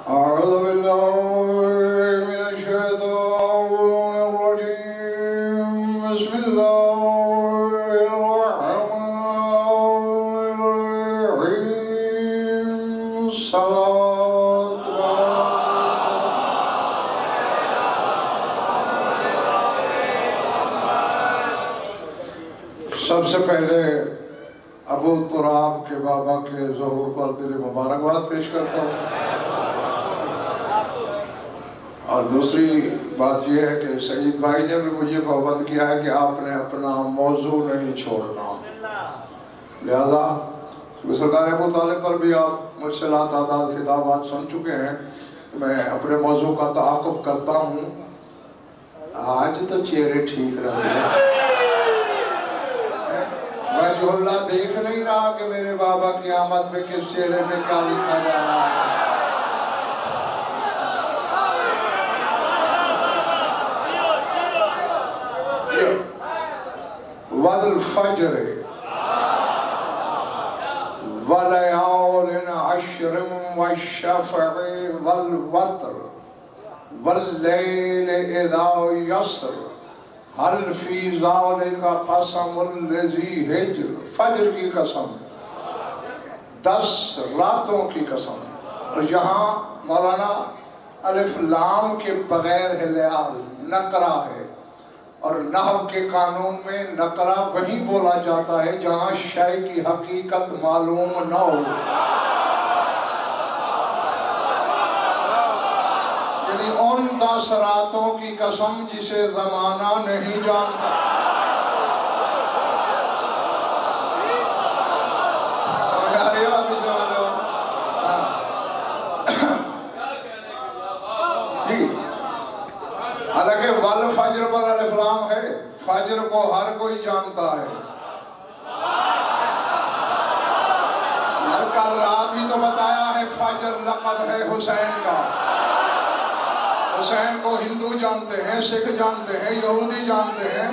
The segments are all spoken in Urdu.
أعوذ بالله من الشيطان الرجيم. بسم الله الرحمن الرحيم. صلاة سب سے پہلے ابو تراب کے بابا کے ظہور پر دل مبارکباد پیش کرتا ہوں، اور دوسری بات یہ ہے کہ سعید بھائی نے بھی مجھے پابند کیا ہے کہ آپ نے اپنا موضوع نہیں چھوڑنا، لہذا سرکار ابو طالب پر بھی آپ مجھ سے لاتعداد خطابات سن چکے ہیں، میں اپنے موضوع کا تعاقب کرتا ہوں۔ آج تو چہرے ٹھیک رہے ہیں، وجہ اللہ دیکھ نہیں رہا کہ میرے بابا کی آمد میں کس چہرے میں کیا لکھا جا رہا ہے۔ والفجر ولیال عشر والشفع والوتر واللیل اذا یسر هل فی ذالک قسم الذی ہجر۔ فجر کی قسم، 10 راتوں کی قسم، اور یہاں مولانا الف لام کے بغیر ہلال نقرہ ہے، اور نحو کے قانون میں نقرہ وہی بولا جاتا ہے جہاں شے کی حقیقت معلوم نہ ہو، یعنی ان 10 راتوں کی قسم جسے زمانہ نہیں جانتا۔ سمجھ آ رہی ہو آپ اس زمانے میں؟ جی، حالانکہ والفجر پر الف لام ہے، فجر کو ہر کوئی جانتا ہے۔ کل رات بھی تو بتایا ہے فجر لقب ہے حسین کا۔ حسین کو ہندو جانتے ہیں، سکھ جانتے ہیں، یہودی جانتے ہیں،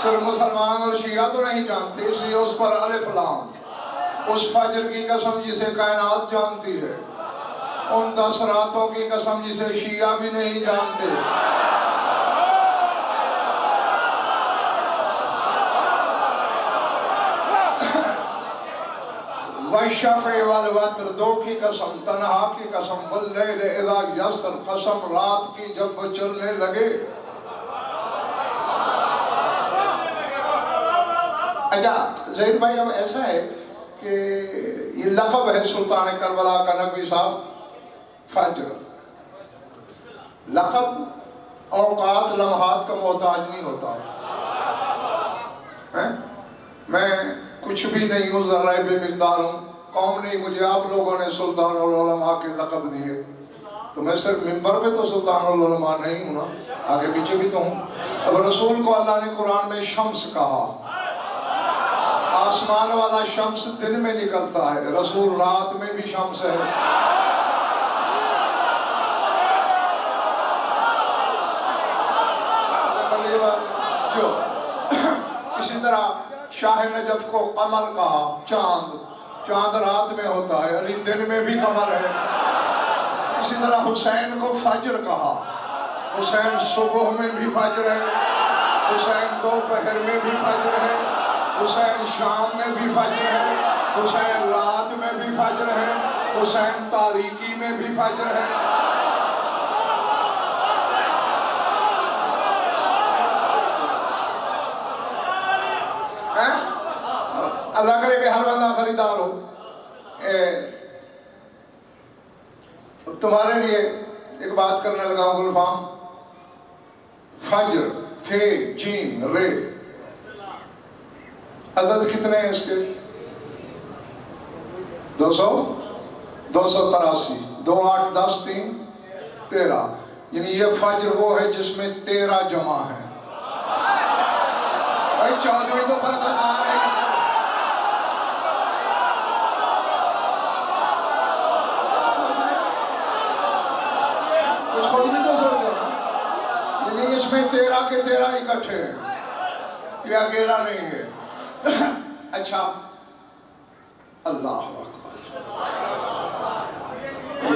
صرف مسلمان اور شیعہ تو نہیں جانتے، اس لیے اس پر الف لام۔ اس فجر کی قسم جسے کائنات جانتی ہے، ان 10 راتوں کی قسم جسے شیعہ بھی نہیں جانتے۔ والشفع والوتر، 2 کی قسم، تنہا کی قسم، واللیل اذا یسر، قسم رات کی جب وہ چلنے لگے۔ اچھا زہیر بھائی، اب ایسا ہے کہ یہ لقب ہے سلطان کربلا کا نبی صاحب فجر، لقب اوقات لمحات کا محتاج نہیں ہوتا ہے۔ میں کچھ بھی نہیں ہوں، ذرہ بے مقدار ہوں، قوم نے مجھے آپ لوگوں نے سلطان العلماء کے لقب دیے، تو میں صرف منبر پہ تو سلطان العلماء نہیں ہوں نا، آگے پیچھے بھی تو ہوں۔ اب رسول کو اللہ نے قرآن میں شمس کہا، آسمان والا شمس دن میں نکلتا ہے، رسول رات میں بھی شمس ہے۔ جو اسی طرح شاہ نجف کو قمر کہا، چاند رات میں ہوتا ہے، علی دن میں بھی قمر ہے۔ اسی طرح حسین کو فجر کہا، حسین صبح میں بھی فجر ہے، حسین دوپہر میں بھی فجر ہے، حسین شام میں بھی فجر ہے، حسین رات میں بھی فجر ہے، حسین تاریکی میں بھی فجر ہے۔ اللہ کرے کہ ہر بندہ خریدار ہو۔ تمہارے لیے ایک بات کرنے لگا ہوں گلفام، فجر، فے، جیم، رے، عدد کتنے ہیں اس کے؟ 283، 2 8 10 3 13، یعنی یہ فجر وہ ہے جس میں 13 جمع ہے۔ بھائی 14ویں تو پردہ دار ہے۔ خود بھی تو سوچو نا، یعنی اس میں 13 کے 13 اکٹھے ہیں، یہ اکیلا نہیں ہے۔ اچھا، اللہ اکبر،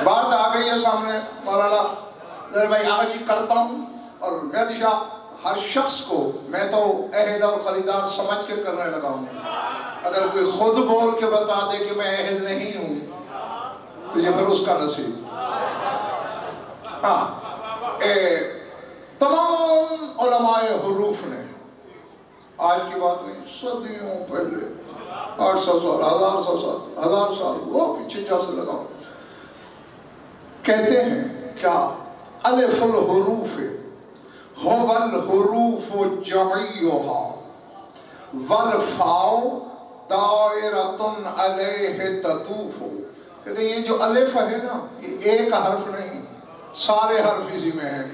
بات آ گئی ہے سامنے مولانا ظاہر بھائی آغا جی کرتا ہوں، اور مہدی شاہ ہر شخص کو میں تو اہل اور خریدار سمجھ کے کرنے لگا ہوں، اگر کوئی خود بول کے بتا دے کہ میں اہل نہیں ہوں تو یہ پھر اس کا نصیب۔ ہاں تمام علماء حروف نے، آج کی بات نہیں، صدیوں پہلے 800 سال، 1000 سال وہ پیچھے جا سے لگا، کہتے ہیں کیا الف الحروف هو الحروف جمعیها والفاء دائرۃ علیہ تطوف۔ کہتے ہیں یہ جو الف ہے نا، یہ ایک حرف نہیں، سارے حرف اسی میں ہیں۔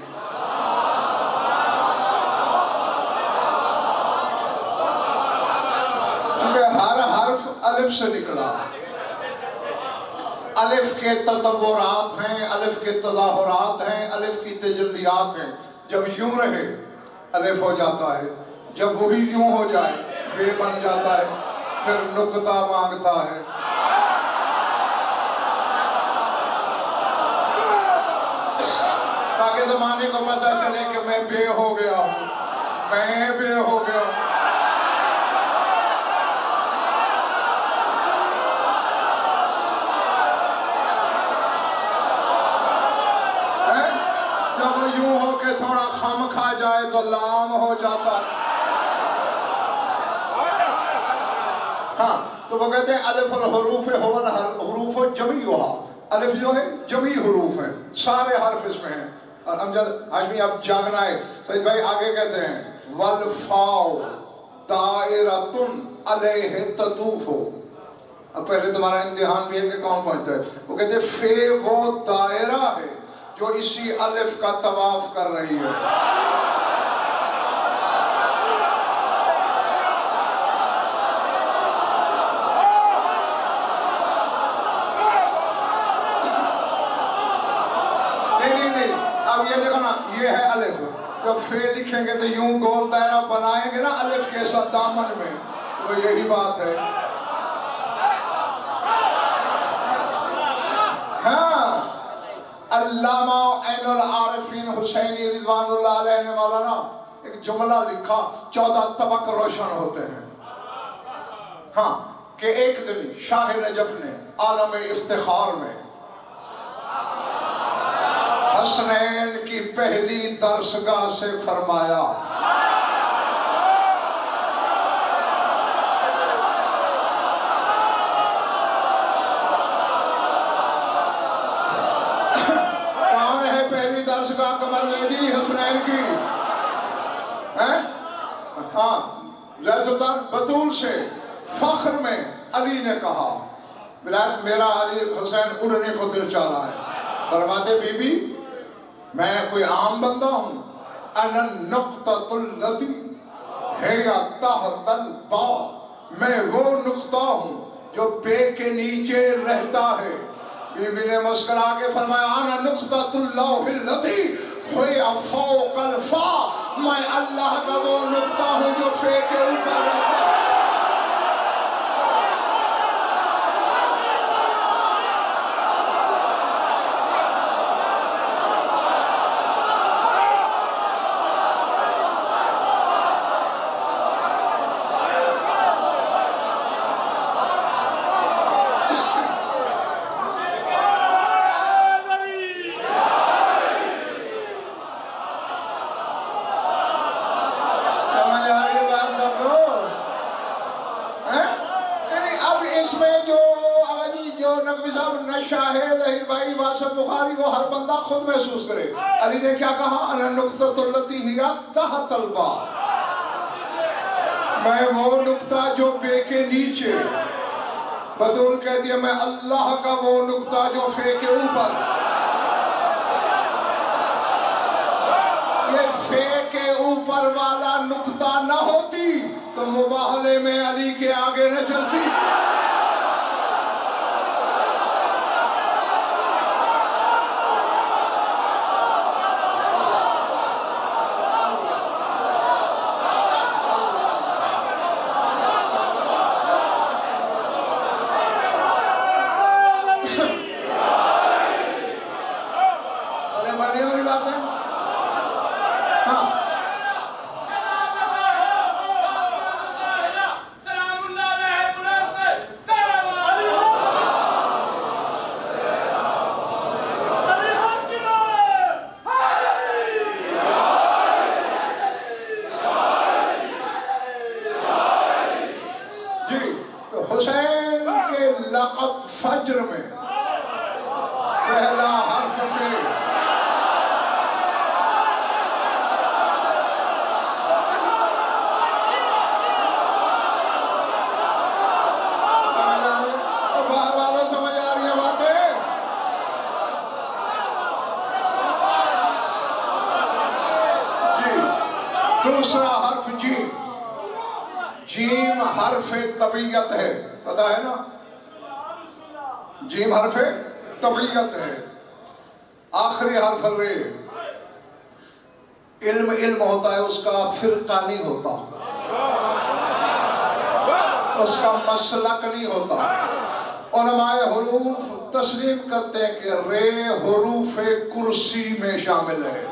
کیونکہ ہر حرف الف سے نکلا، الف کے تطورات ہیں، الف کے تظاہرات ہیں، الف کی تجلیات ہیں۔ جب یوں رہے الف ہو جاتا ہے، جب وہی یوں ہو جائے بے بن جاتا ہے، پھر نقطہ مانگتا ہے۔ تاکہ زمانے کو پتہ چلے کہ میں بے ہو گیا ہوں، میں بے ہو گیا ہوں۔ جب یوں ہو کے تھوڑا خم کھا جائے تو لام ہو جاتا ہے۔ ہاں تو وہ کہتے ہیں الف الحروف هو الحروف جمعیها، الف جو ہے جمعی حروف ہیں، سارے حرف اس میں ہیں۔ اور امجد ہاشمی اب جاگنا ہے، سید بھائی آگے کہتے ہیں والفاء دائرۃ علیہ تطوف۔ اب پہلے تمہارا امتحان بھی ہے کہ کون پہنچتا ہے۔ وہ کہتے ہیں فے وہ دائرہ ہے جو اسی الف کا طواف کر رہی ہے۔ نہیں اب یہ دیکھو نا، یہ ہے الف، جب فے لکھیں گے تو یوں گول دائرہ بنائیں گے نا الف کے ساتھ دامن میں، تو یہی بات ہے۔ ہاں علامہ عین العارفین حسینی رضوان اللہ علیہ نے مولانا ایک جملہ لکھا، 14 طبق روشن ہوتے ہیں۔ ہاں کہ ایک دن شاہ نجف نے عالم افتخار میں حسنین کی پہلی درسگاہ سے فرمایا، کون ہے پہلی درسگاہ قمر زیدی حسنین کی؟ ہاں زید سلطان بطول سے فخر میں علی نے کہا، ولایت میرا علی حسین اڑنے کو دل چاہ رہا ہے۔ فرماتے بی بی میں کوئی عام بندہ ہوں، انا النقطۃ التی ہی تحت الباء، میں وہ نقطہ ہوں جو بے کے نیچے رہتا ہے۔ بی بی نے مسکرا کے فرمایا انا نقطۃ اللوح التی ہوئی فوق الفاء، میں اللہ کا وہ نقطہ ہوں جو فے کے اوپر رہتا ہے۔ بخاری وہ ہر بندہ خود محسوس کرے۔ علی نے کیا کہا؟ انا نقطۃ التی ہی تحت الباء، میں وہ نقطہ جو بے کے نیچے۔ بطول کہہ دیا میں اللہ کا وہ نقطہ جو فے کے اوپر۔ یہ فے کے اوپر والا نقطہ نہ ہوتی تو مباہلے میں علی کے آگے نہ چلتی۔ دوسرا حرف جیم. جیم حرف طبیعت ہے، پتا ہے نا؟ جیم حرف طبیعت ہے. آخری حرف رے. علم ہوتا ہے، اس کا فرقہ نہیں ہوتا، اس کا مسلک نہیں ہوتا. علماء حروف تسلیم کرتے ہیں کہ رے حروف کرسی میں شامل ہے.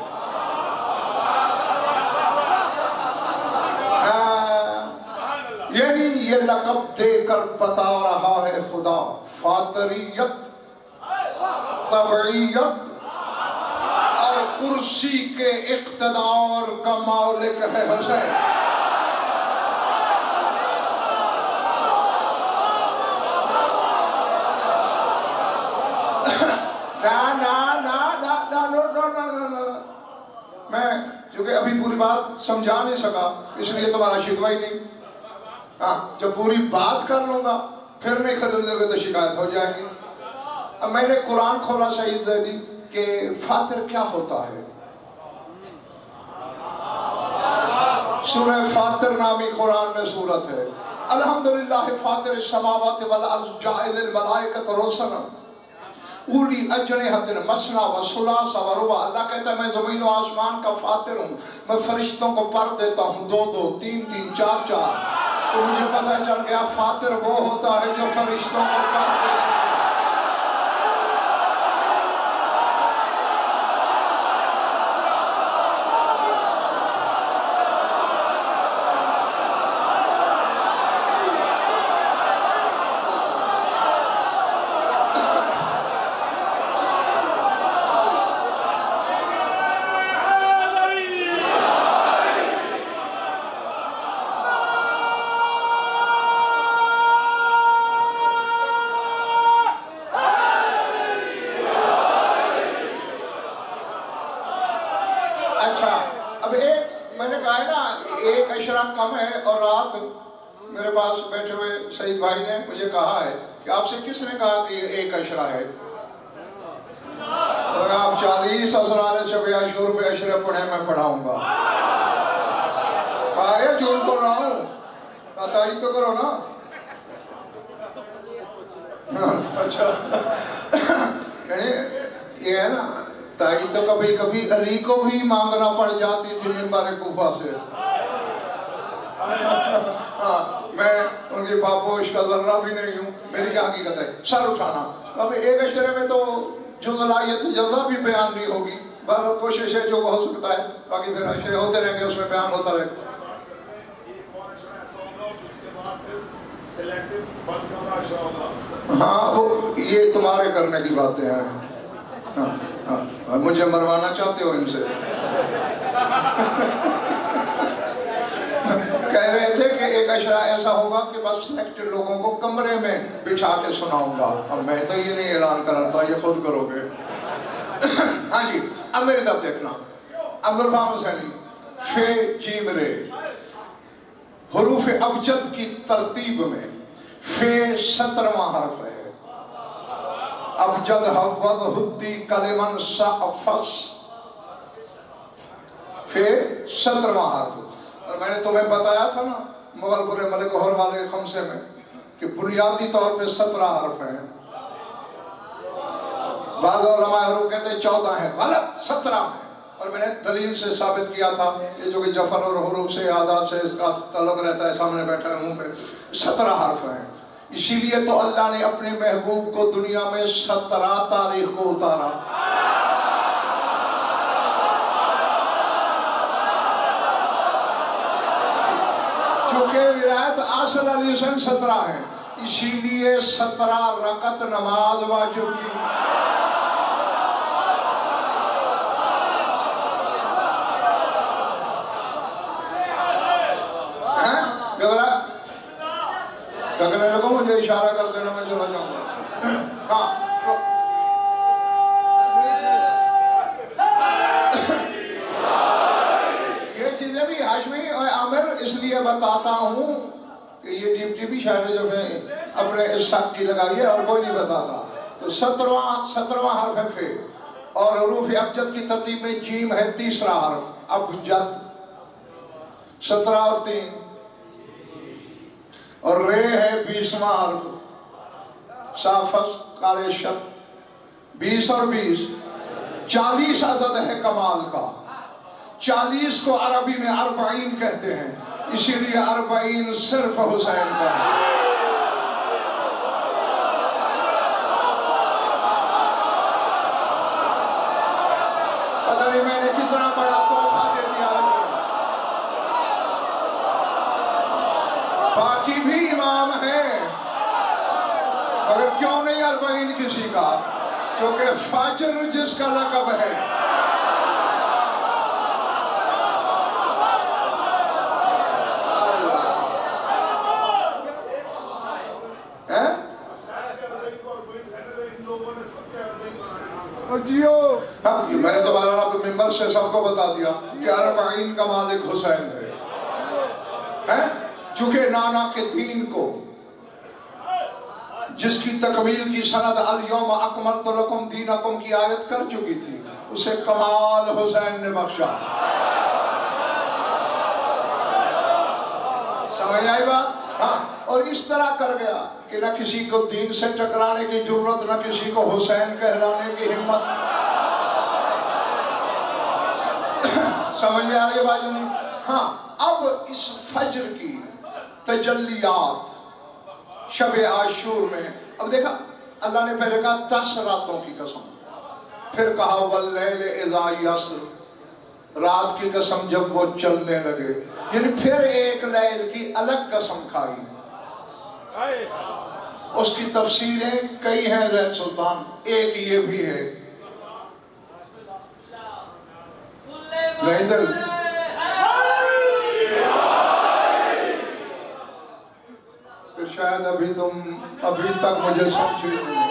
یعنی یہ لقب دے کر بتا رہا ہے خدا، فاطریت، طبعیت اور کرسی کے اقتدار کا مالک ہے حسین. میں چونکہ ابھی پوری بات سمجھا نہیں سکا، اس لیے تمہارا شکوہ ہی نہیں. ہاں، جب پوری بات کر لوں گا پھر نہیں خریدو گے تو شکایت ہو جائے گی. اب میں نے قرآن کھولا سعید زیدی کہ فاطر کیا ہوتا ہے. سورہ فاطر نامی قرآن میں سورت ہے. الحمدللہ فاطر السماوات والارض جاعل الملائکۃ رسلا اولی اجنحۃ مثنی و ثلاث و رباع. اللہ کہتا ہے میں زمین و آسمان کا فاطر ہوں، میں فرشتوں کو پر دیتا ہوں 2 2 3 3 4 4. تو مجھے پتہ چل گیا فاطر وہ ہوتا ہے جو فرشتوں کو پر دے سکتا. اچھا، اب میں نے کہا ہے نا 1 اشرا کم ہے، اور رات میرے پاس بیٹھے ہوئے سعید بھائی نے مجھے کہا ہے کہ آپ سے کس نے کہا کہ یہ 1 اشرا ہے؟ اور آپ 40 اسرار شب عاشور پہ اشرے پڑھیں، میں پڑھاؤں گا. کہا ہے جھوٹ بول رہا ہوں، تائید تو کرو نا. اچھا یہ ہے نا، تائید تو کبھی کبھی علی کو بھی مانگنا پڑ جاتی تھی منبر کوفہ سے. میں ان کی پاپوش کا ذرہ بھی نہیں ہوں، میری کیا حقیقت ہے. سر اٹھانا اب 1 اشرے میں تو جو صلاحیت جلدہ بھی بیان نہیں ہوگی، بہرحال کوشش ہے جو ہو سکتا ہے، باقی پھر اشرے ہوتے رہیں گے، اس میں بیان ہوتا رہے گا. ہاں وہ یہ تمہارے کرنے کی باتیں ہیں. مجھے مروانا چاہتے ہو ان سے. کہہ رہے تھے کہ 1 اشرا ایسا ہوگا کہ بس سلیکٹڈ لوگوں کو کمرے میں بٹھا کے سناؤں گا. اب میں تو یہ نہیں اعلان کر رہا تھا، یہ خود کرو گے. ہاں جی، اب میری طرف دیکھنا. عبدالفہم حسینی، فے جیم رے. حروف ابجد کی ترتیب میں فے 17واں حرف ہے. ابجد حوض حدی کلمن سعفس، فے 17واں حرف. اور میں نے تمہیں بتایا تھا نا مغل پورے ملک اور والے خمسے میں کہ بنیادی طور پہ 17 حرف ہیں. بعض علماء حروف کہتے ہیں 14 ہیں، غلط 17 ہیں. اور میں نے دلیل سے ثابت کیا تھا، یہ جو کہ جفر اور حروف سے عادات سے اس کا تعلق رہتا ہے، سامنے بیٹھا ہے منہ پہ. 17 حرف ہیں. اسی لیے تو اللہ نے اپنے محبوب کو دنیا میں 17 تاریخ کو اتارا. چونکہ ولایت اصل علی سن 17 ہے، اسی لیے 17 رکعت نماز واجب کی. اگلے لوگوں مجھے اشارہ کر دینا، میں چلا جاؤں گا. ہاں یہ چیزیں بھی ہاشمی اور عامر اس لیے بتاتا ہوں کہ یہ ڈیپ ٹی شاید جو ہے اپنے اشاق کی لگائی ہے اور کوئی نہیں بتاتا. تو 17واں حرف ہے فے. اور حروف ابجد کی ترتیب میں جیم ہے 3را حرف ابجد. 17 اور 3 اور رے ہے 20واں حرف، صافت قارئ شب 20 اور 20 40 عدد ہے کمال کا. 40 کو عربی میں 40 کہتے ہیں، اسی لیے 40 صرف حسین کا ہے. پتہ نہیں میں نے کتنا بڑا تحفہ دے دیا ہے. باقی بھی امام ہیں، مگر کیوں نہیں 40 کسی کا؟ کیونکہ فجر جس کا لقب ہے. میں نے دوبارہ ممبر سے سب کو بتا دیا کہ 40 کا مالک حسین ہے. چونکہ نانا کے دین کو، جس کی تکمیل کی سند الیوم اکملت لکم دینکم کی آیت کر چکی تھی، اسے کمال حسین نے بخشا. سمجھ آئی بات؟ ہاں. اور اس طرح کر گیا کہ نہ کسی کو دین سے ٹکرانے کی ضرورت، نہ کسی کو حسین کہلانے کی ہمت. سمجھ میں آ رہی ہے بات نہیں؟ ہاں. اب اس فجر کی تجلیات شب عاشور میں، اب دیکھا اللہ نے پہلے کہا 10 راتوں کی قسم، پھر کہا واللیل اذا یسر، رات کی قسم جب وہ چلنے لگے. یعنی پھر ایک لیل کی الگ قسم کھائی. اس کی تفسیریں کئی ہیں زید سلطان، ایک یہ بھی ہے. نہیں دل پھر شاید ابھی تک مجھے سمجھ نہیں.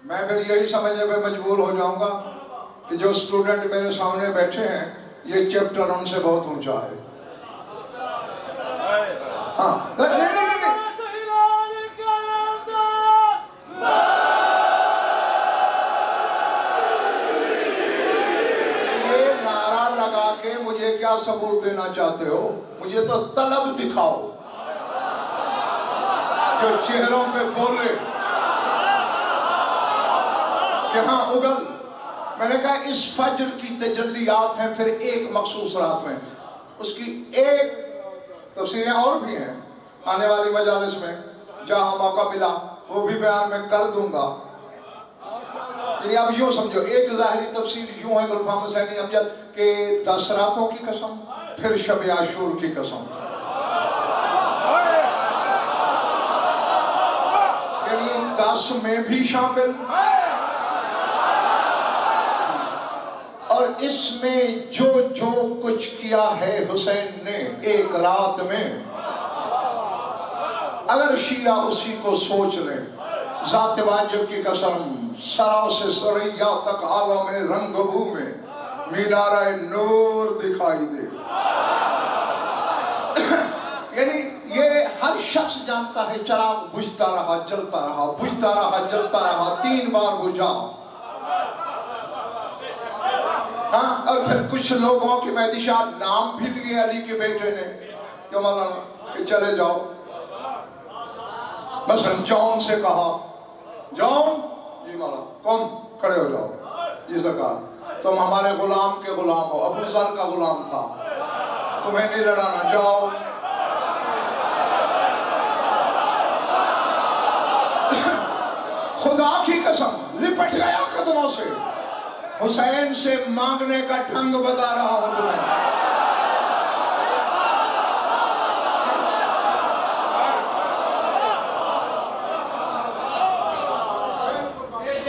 میں پھر یہی سمجھنے پہ مجبور ہو جاؤں گا کہ جو اسٹوڈنٹ میرے سامنے بیٹھے ہیں یہ چیپٹر ان سے بہت اونچا ہے. ہاں یہ نعرہ لگا کے مجھے کیا ثبوت دینا چاہتے ہو؟ مجھے تو طلب دکھاؤ جو چہروں پہ بولے کہ ہاں اگل. میں نے کہا اس فجر کی تجلیات ہیں پھر ایک مخصوص رات میں. اس کی ایک تفسیریں اور بھی ہیں آنے والی مجالس میں، جہاں موقع ملا وہ بھی بیان میں کر دوں گا. یعنی اب یوں سمجھو، ایک ظاہری تفسیر یوں ہے گلفام حسینی امجد کہ 10 راتوں کی قسم، پھر شب عاشور کی قسم. یعنی 10 میں بھی شامل، اور اس میں جو کچھ کیا ہے حسین نے ایک رات میں، اگر شیعہ اسی کو سوچ لیں، ذات واجب کی قسم سرا سے سریا تک عالم رنگ بو میں مینارہ نور دکھائی دے. یعنی یہ ہر شخص جانتا ہے چراغ بجھتا رہا جلتا رہا، بجھتا رہا جلتا رہا، 3 بار بجھا. ہاں. اور پھر کچھ لوگوں کی مہدی شاہ نام بھی لیے علی کے بیٹے نے، کہ مولانا کہ چلے جاؤ. مثلا جون سے کہا، جون جی مولانا کون کھڑے ہو جاؤ، یہ سرکار تم ہمارے غلام کے غلام ہو، ابو ذر کا غلام تھا، تمہیں نہیں لڑانا، جاؤ. خدا کی قسم لپٹ گیا قدموں سے. حسین سے مانگنے کا ڈھنگ بتا رہا ہوں تمہیں.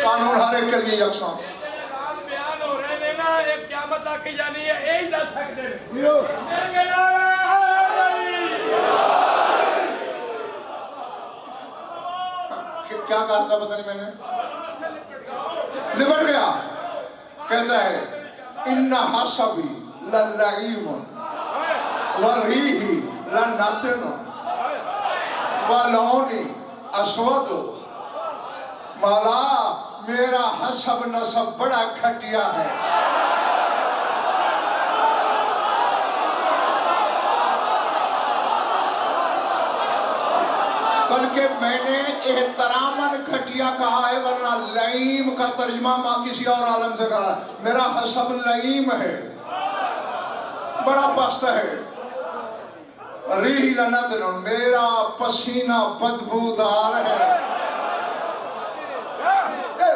قانون ہر ایک کے لیے یکساں. بیان ہو رہے ہیں نا، ایک قیامت آ کے جانی ہے، ایک 10 سکتے کیا کہا تھا پتہ نہیں میں نے، لپٹ گیا. کہتا ہے ان حسبی للعیم وریحی لنتن ولونی اسود ملا میرا حسب نسب بڑا گھٹیا ہے. بلکہ میں نے احتراماً گھٹیا کہا ہے، ورنہ لئیم کا ترجمہ ماں کسی اور عالم سے کرا. میرا حسب لئیم ہے، بڑا پست ہے. ریح لنتن، میرا پسینہ بدبودار ہے.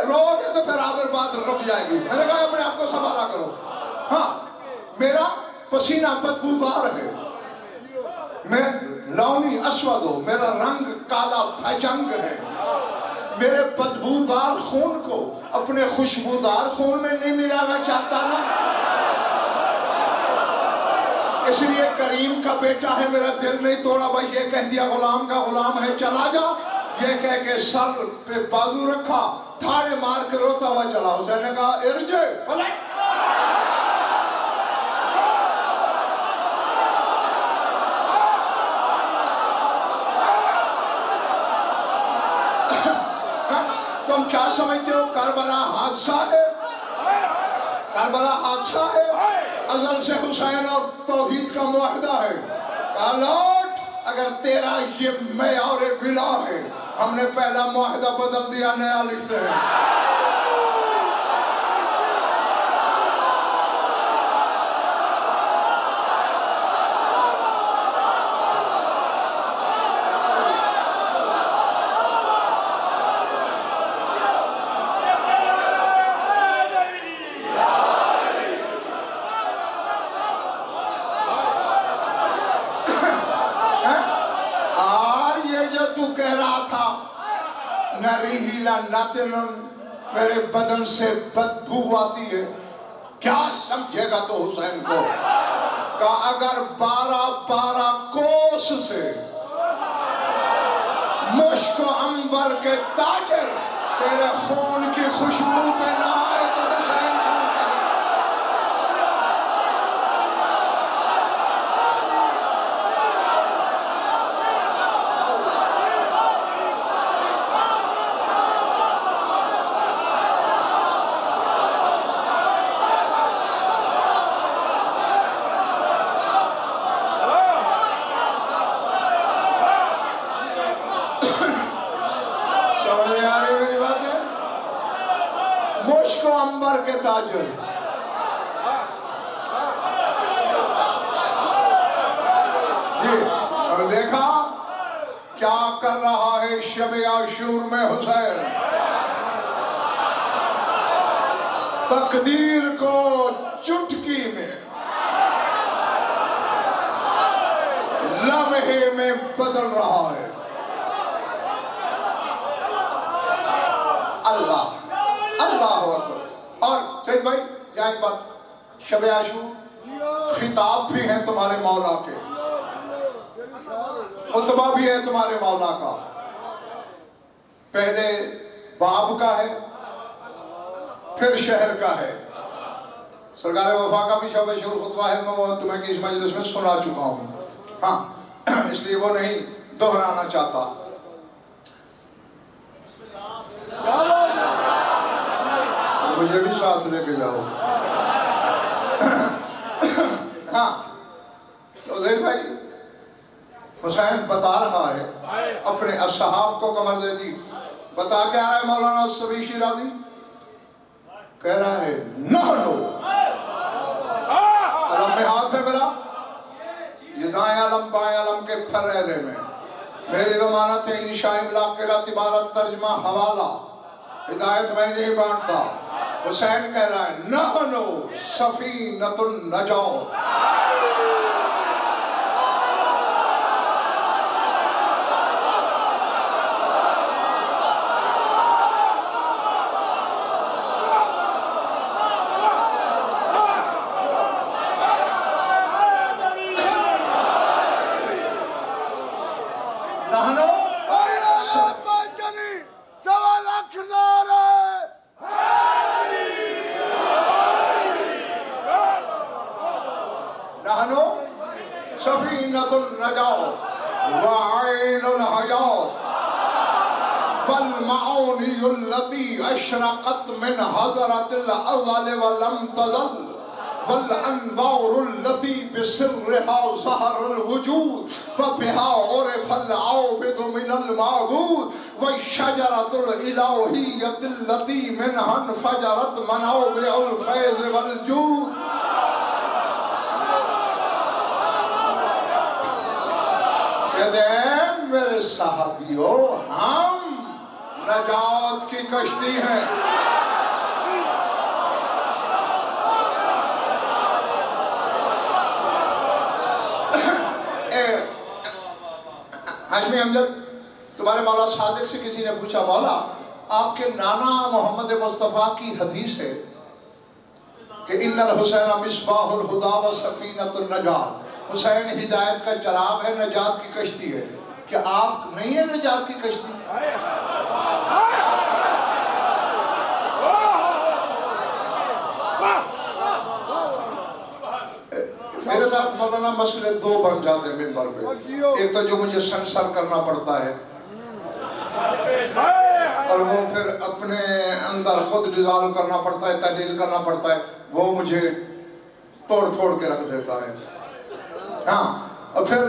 رو گے تو پھر آخر بات رک جائے گی. میں نے کہا اپنے آپ کو سنبھالا کرو. ہاں، میرا پسینہ بدبودار ہے. میں لونی اسود ہو، میرا رنگ کالا بھجنگ ہے. میرے بدبودار خون کو اپنے خوشبودار خون میں نہیں ملانا چاہتا نا. اس لیے کریم کا بیٹا ہے، میرا دل نہیں توڑا. بھائی یہ کہہ دیا غلام کا غلام ہے چلا جا، یہ کہہ کے سر پہ بازو رکھا، تھاڑے مار کے روتا ہوا چلا. حسین نے کہا ارجع پلٹ. تم کیا سمجھتے ہو کربلا حادثہ ہے؟ کربلا حادثہ ہے، ازل سے حسین اور توحید کا معاہدہ ہے. کہا لوٹ، اگر تیرا یہ معیار ولا ہے، ہم نے پہلا معاہدہ بدل دیا، نیا لکھتے ہیں. میرے بدن سے بدبو آتی ہے. کیا سمجھے گا تو حسین کو کہ اگر 12 کوس سے مشک و عنبر کے تاجر تیرے خون کی خوشبو پہ نہ آئے تو حسین کون کہے؟ مشک و عنبر کے تاجر. اور دیکھا کیا کر رہا ہے شب عاشور میں حسین. تقدیر کو چٹکی میں، لمحے میں بدل رہا ہے. اللہ اللہ اکبر. اور سید بھائی یہاں ایک بات، شب عاشور خطاب بھی ہیں تمہارے مولا کے، خطبہ بھی ہے تمہارے مولا کا. پہلے باب کا ہے، پھر شہر کا ہے. سرکار وفا کا بھی شب عاشور خطبہ ہے، میں وہ تمہیں کی اس مجلس میں سنا چکا ہوں. ہاں، اس لیے وہ نہیں دہرانا چاہتا. مجھے بھی ساتھ لے کے جاؤ. ہاں تو دیکھ بھائی، حسین بتا رہا ہے اپنے اصحاب کو کمر دے دی. بتا کے آ رہا ہے مولانا الصبی شیرازی، کہہ رہا ہے نحنو، علم میں ہاتھ ہے میرا، یہ دائیں علم بائیں علم کے پھریلے میں. میری ضمانت ہے انشاء املاک کے رات عبارت ترجمہ حوالہ ہدایت میں نہیں بانٹتا. حسین کہہ رہا ہے نحنو سفینۃ النجات. سفینۃ النجات وعین الحیات والمعونی التي اشرقت من حضرت الازل ولم تزل والانوار التي بسرها ظهر الوجود وبها عرف العابد من المعبود والشجرة الإلهية التي منها انفجرت منابع الفيض والجود. کہتے ہیں میرے صحابیوں ہم نجات کی کشتی ہیں. حاجی امجد تمہارے مولا صادق سے کسی نے پوچھا مولا آپ کے نانا محمد مصطفیٰ کی حدیث ہے کہ ان الحسین مصباح الہدی و سفینۃ النجات، حسین ہدایت کا چراغ ہے، نجات کی کشتی ہے. کیا آپ نہیں ہیں نجات کی کشتی؟ میرے ساتھ مولانا مسئلے دو بن جاتے ہیں منبر پہ. ایک تو جو مجھے سنسر کرنا پڑتا ہے اور وہ پھر اپنے اندر خود ڈیزالو کرنا پڑتا ہے، تحلیل کرنا پڑتا ہے، وہ مجھے توڑ پھوڑ کے رکھ دیتا ہے. ہاں، اور پھر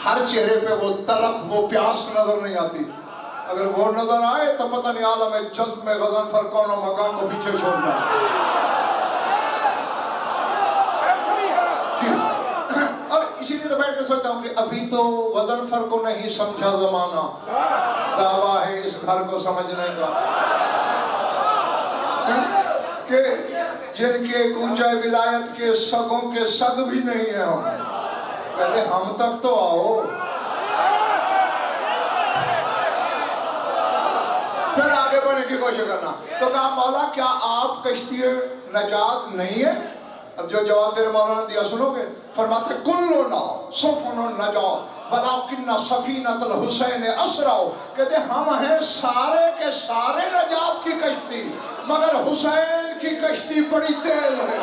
ہر چہرے پہ وہ طلب، وہ پیاس نظر نہیں آتی. اگر وہ نظر آئے تو پتہ نہیں عالم جذب میں غضنفر کون و مقام کو پیچھے چھوڑنا ہے. اور اسی لیے تو بیٹھ کے سوچتا ہوں کہ ابھی تو غضنفر کو نہیں سمجھا زمانہ، دعویٰ ہے اس گھر کو سمجھنے کا کہ جن کے کوچہ ولایت کے سگوں کے سگ بھی نہیں ہیں. ہم پہلے ہم تک تو آؤ، پھر آگے بڑھنے کی کوشش کرنا. تو کہا مولا کیا آپ کشتی نجات نہیں ہے؟ اب جو جواب تیرے مولانا دیا سنو گے. فرماتے کلنا سفن النجات ولکن سفینۃ الحسین اسرع. کہتے ہم ہیں سارے کے سارے نجات کی کشتی، مگر حسین کی کشتی بڑی تیز ہے.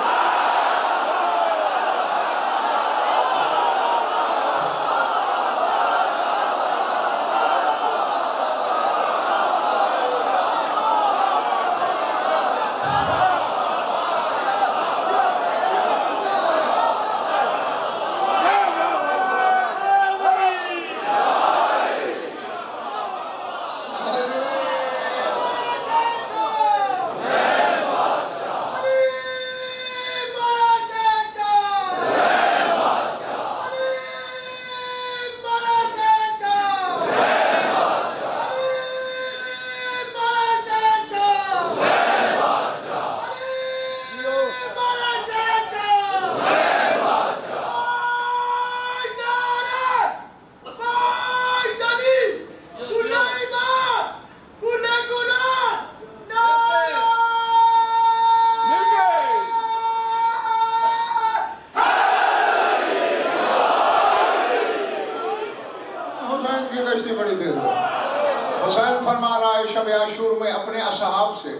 حسین فرما رہا ہے شب عاشور میں اپنے اصحاب سے،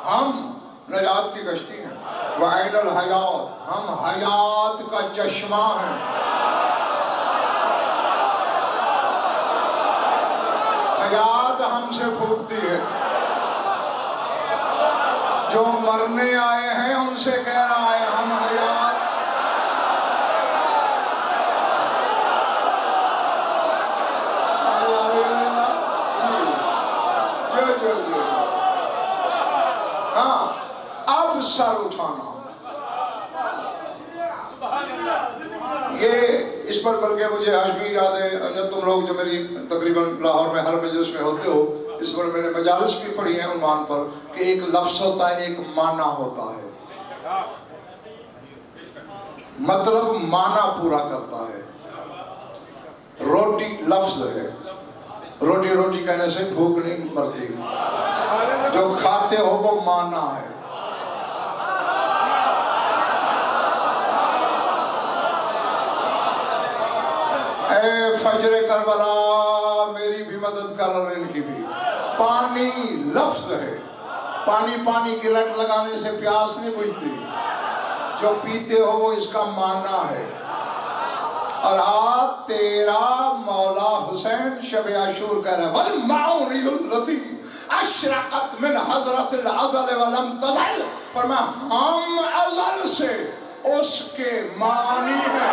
ہم نجات کی کشتی ہیں. وعین الحیات، ہم حیات کا چشمہ ہیں. حیات ہم سے پھوٹتی ہے. جو مرنے آئے ہیں ان سے کہہ رہا ہے ہم حیات. ہاں، اب سر اٹھانا. یہ اس پر بلکہ مجھے آج بھی یاد ہے جب تم لوگ جو میری تقریباً لاہور میں ہر مجلس میں ہوتے ہو، اس پر میں نے مجالس بھی پڑھی ہیں عنوان پر کہ ایک لفظ ہوتا ہے، ایک معنی ہوتا ہے. مطلب معنی پورا کرتا ہے. روٹی لفظ ہے، روٹی روٹی کہنے سے بھوک نہیں مرتی، جو کھاتے ہو وہ معنی ہے. اے فجر کربلا میری بھی مدد کر اور ان کی بھی. پانی لفظ ہے. پانی پانی کی رٹ لگانے سے پیاس نہیں بجھتی، جو پیتے ہو وہ اس کا معنی ہے. اور آج تیرا مولا حسین شب عاشور کہہ رہا ہے والمعونی الذی اشرقت من حضرت الازل ولم تزل، فرمایا ہم ازل سے اس کے معنی ہیں۔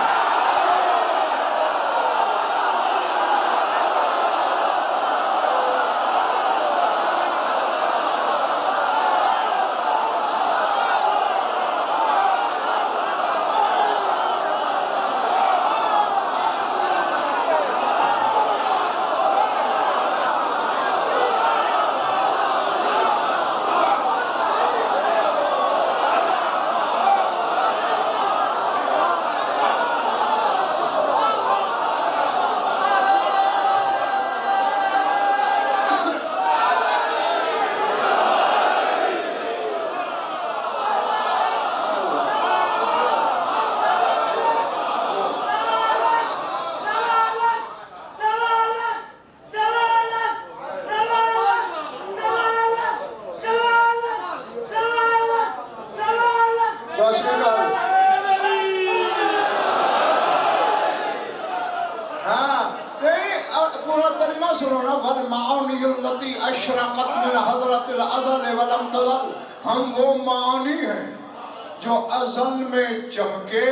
پورا ترجمہ سنو نا، والمعانی التی اشرقت من حضرت الازل ولم تزل، ہم وہ معانی ہیں جو ازل میں چمکے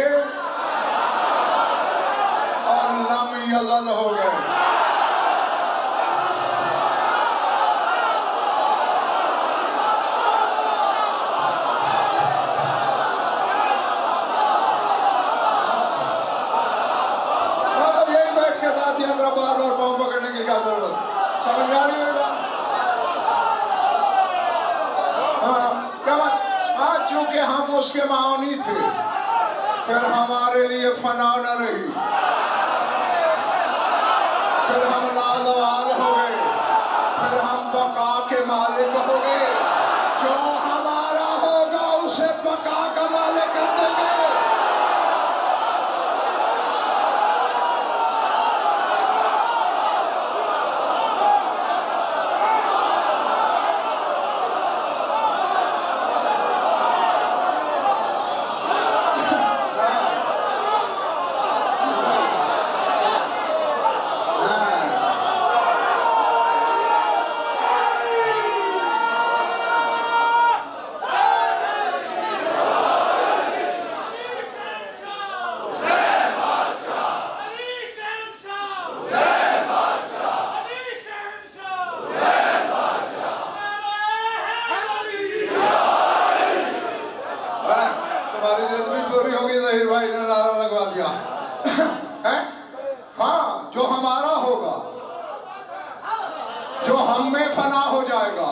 اور لم یزل ہو گئے۔ بار بار پاؤں پکڑنے کی کیا ضرورت، سمجھ آ رہی میرے بات؟ ہاں چونکہ ہم اس کے معانی تھے، پھر ہمارے لیے فنا نہ رہی، پھر ہم لازوال ہو گئے، پھر ہم بقا کے مالک ہو گئے۔ جو ہمارا ہوگا اسے بقا کا مالک کر دیں گے۔ ہاں جو ہمارا ہوگا، جو ہم میں فنا ہو جائے گا،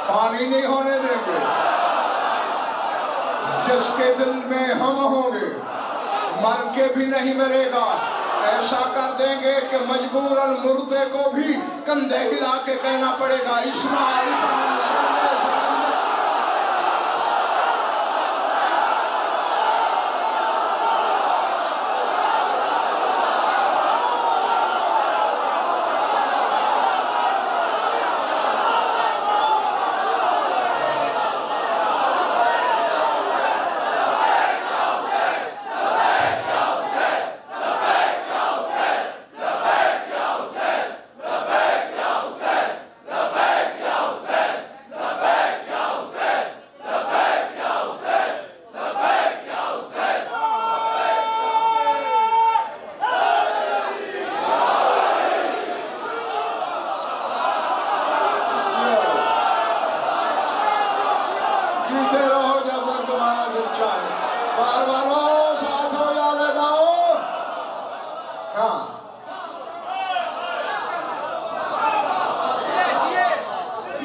فانی نہیں ہونے دیں گے۔ جس کے دل میں ہم ہوں گے مر کے بھی نہیں مرے گا، ایسا کر دیں گے کہ مجبوراً مردے کو بھی کندھے ہلا کے کہنا پڑے گا اسمع عرفان سندے سندے۔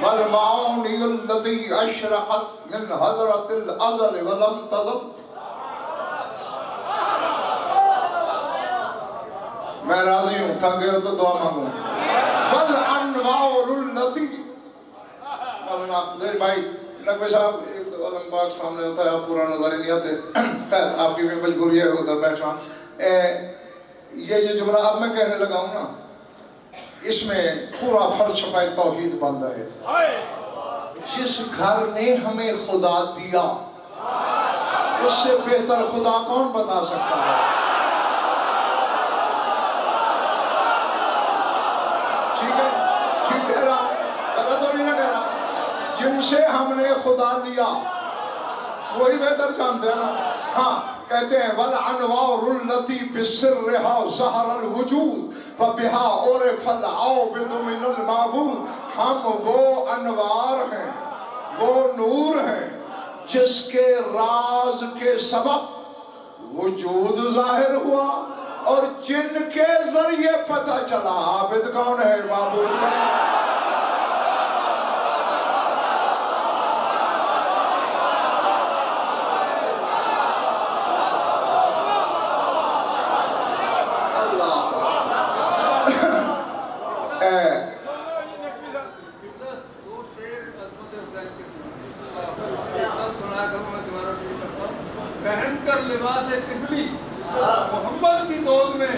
والمعونی الذی اشرقت من حضرت الازل ولم تزل۔ میں راضی ہوں، تھک گئے ہو تو دعا مانگوں۔ والانوار الذی، مولانا زیر بھائی نقوی صاحب ایک تو علم پاک سامنے ہوتا ہے، آپ پورا نظر نہیں آتے، خیر آپ کی بھی مجبوری ہے ادھر بیٹھنا۔ یہ جو جملہ اب میں کہنے لگا ہوں نا، اس میں پورا فلسفہ توحید بندہ ہے۔ جس گھر نے ہمیں خدا دیا اس سے بہتر خدا کون بتا سکتا ہے؟ غلط تو نہیں نہ کہہ رہا؟ جن سے ہم نے خدا لیا وہی بہتر جانتے ہیں نا. ہاں کہتے ہیں وَالْأَنْوَارُ الَّتِي بِسِرِّهَا ظَهَرَ الْوُجُودُ فَبِهَا عُرِفَ الْعَابِدُ مِنَ الْمَعْبُودِ. ہم وہ انوار ہیں، وہ نور ہیں جس کے راز کے سبب وجود ظاہر ہوا اور جن کے ذریعے پتہ چلا عابد کون ہے، معبود کون ہے. پہن کر لباس طفلی محمد کی دور میں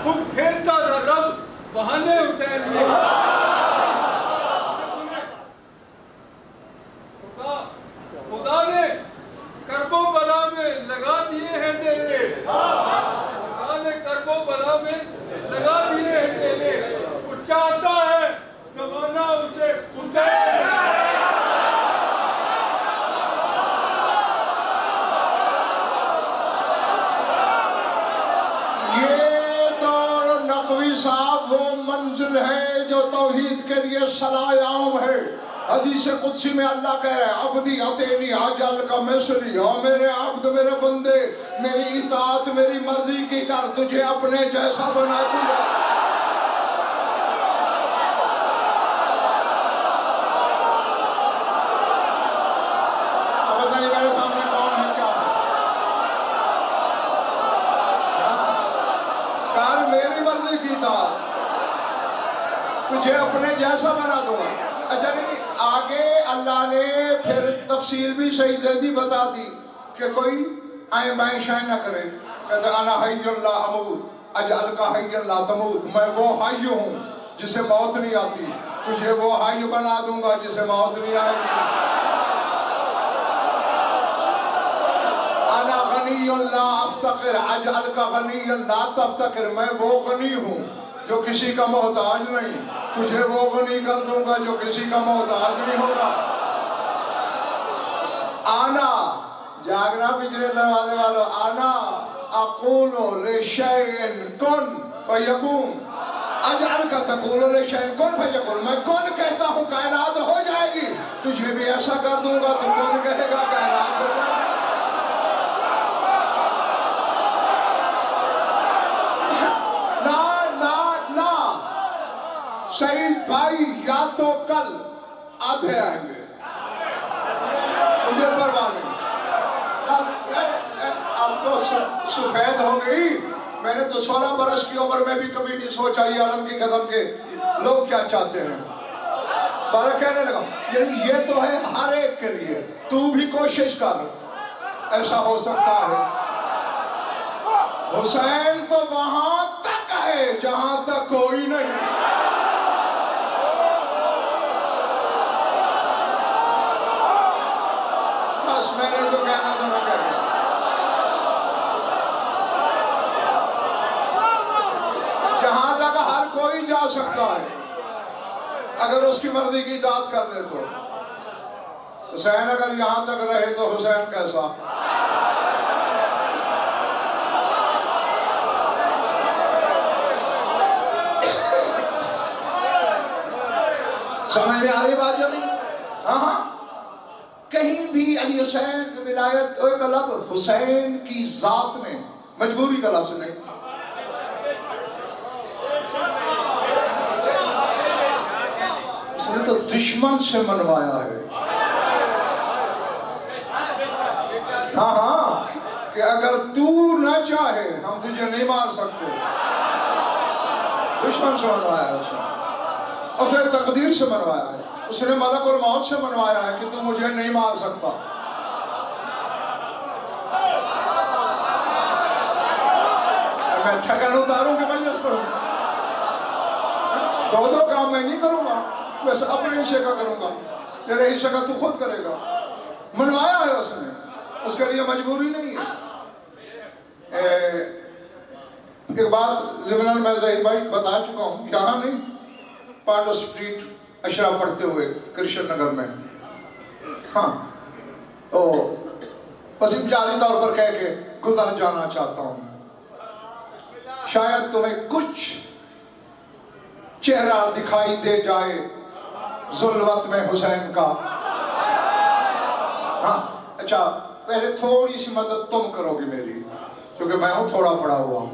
خود پھیرتا تھا رب بہانے حسین میں. خدا نے کرب و بلا میں لگا دیے ہیں ڈیرے. خدا نے کرب و بلا میں لگا دیے ہیں ڈیرے. وہ چاہتا ہے زمانہ اسے حسین. صاحب وہ منزل ہے جو توحید کے لیے صلاح عام ہے. حدیث قدسی میں اللہ کہہ رہا ہے عبدی اتینی اجل کا مصری، او میرے عبد میرے بندے میری اطاعت میری مرضی کی کر، تجھے اپنے جیسا بنا دیا. اب بتائیے میرے سامنے کون ہے کیا ہے؟ کر میری مرضی کی اطاعت، تجھے اپنے جیسا بنا دوں گا. اچھا نہیں، آگے اللہ نے پھر تفسیر بھی صحیح زیدی بتا دی کہ کوئی آئیں بائیں شائیں نہ کرے. کہتے انا حی لا اموت اجعل کا حی لا تموت، میں وہ حی ہوں جسے موت نہیں آتی، تجھے وہ حی بنا دوں گا جسے موت نہیں آئے گی. انا غنی لا افتقر اجعل کا غنی لا تفتقر، میں وہ غنی ہوں جو کسی کا محتاج نہیں، تجھے وہ غنی کر دوں گا جو کسی کا محتاج نہیں ہوگا. آنا جاگنا پچھلے دروازے والوں، آنا اقول لشیء کن فیکون اجعل کا تقول لشیء کن فیکون، میں کن کہتا ہوں کائنات ہو جائے گی، تجھے بھی ایسا کر دوں گا تو کن کہے گا کائنات ہو جائے گی. شہید بھائی یا تو کل آدھے آئیں گے، مجھے پرواہ نہیں. اب تو سفید ہو گئی، میں نے تو 16 برس کی عمر میں بھی کبھی نہیں سوچا یہ علم کی قدم کے لوگ کیا چاہتے ہیں. بارہ کہنے لگا یہ تو ہے ہر ایک کے لیے، تو بھی کوشش کر، ایسا ہو سکتا ہے. حسین تو وہاں تک ہے جہاں تک کوئی نہیں. میں نے جو کہنا تھا میں کہہ رہا. جہاں تک ہر کوئی جا سکتا ہے اگر اس کی مرضی کی اطاعت کر لے تو. حسین اگر یہاں تک رہے تو حسین کیسا. سمجھ میں آ رہی بات جو نہیں؟ ہاں ہاں، کہیں بھی علی حسین کی ولایت ایک لفظ حسین کی ذات میں مجبوری کا لفظ نہیں. اس نے تو دشمن سے منوایا ہے. ہاں ہاں، کہ اگر تو نہ چاہے ہم تجھے نہیں مار سکتے. دشمن سے منوایا ہے اس نے، اور پھر تقدیر سے منوایا ہے. اس نے ملک الموت سے منوایا ہے کہ تو مجھے نہیں مار سکتا. میں تھکن اتاروں کہ مجلس پڑھوں، دو کام میں نہیں کروں گا، بس اپنے حصے کا کروں گا، تیرے حصے کا تو خود کرے گا. منوایا ہے اس نے، اس کے لیے مجبوری نہیں ہے. ایک بات ضمناً میں ظہیر بھائی بتا چکا ہوں، یہاں نہیں، پانڈو اسٹریٹ اشرا پڑھتے ہوئے کرشن نگر میں. ہاں بس امتیازی طور پر کہہ کے گزر جانا چاہتا ہوں. شاید تمہیں کچھ چہرہ دکھائی دے جائے ذلوت میں حسین کا. ہاں اچھا پہلے تھوڑی سی مدد تم کرو گی میری، کیونکہ میں ہوں تھوڑا پڑا ہوا،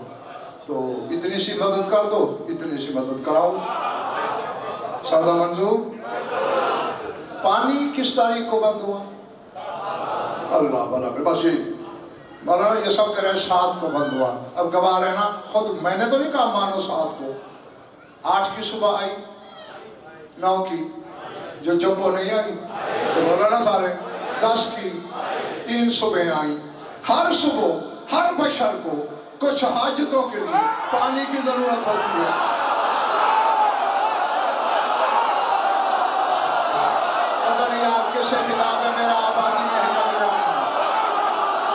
تو اتنی سی مدد کر دو، اتنی سی مدد کراؤ. سادہ منظور. پانی کس تاریخ کو بند ہوا؟ اللہ بلا بس یہی مولانا یہ سب کہہ رہے ہیں 7 کو بند ہوا. اب گواہ رہنا خود، میں نے تو نہیں کہا مانو 7 کو. 8 کی صبح آئی، 9 کی جو چپ ہو نہیں آئی تو بولا نا سارے، 10 کی 3 صبح آئیں. ہر صبح ہر بشر کو کچھ حاجتوں کے لیے پانی کی ضرورت ہوتی ہے. پتہ نہیں یار کیسے کتاب ہے، میرا آبادی میں ہے یا میرا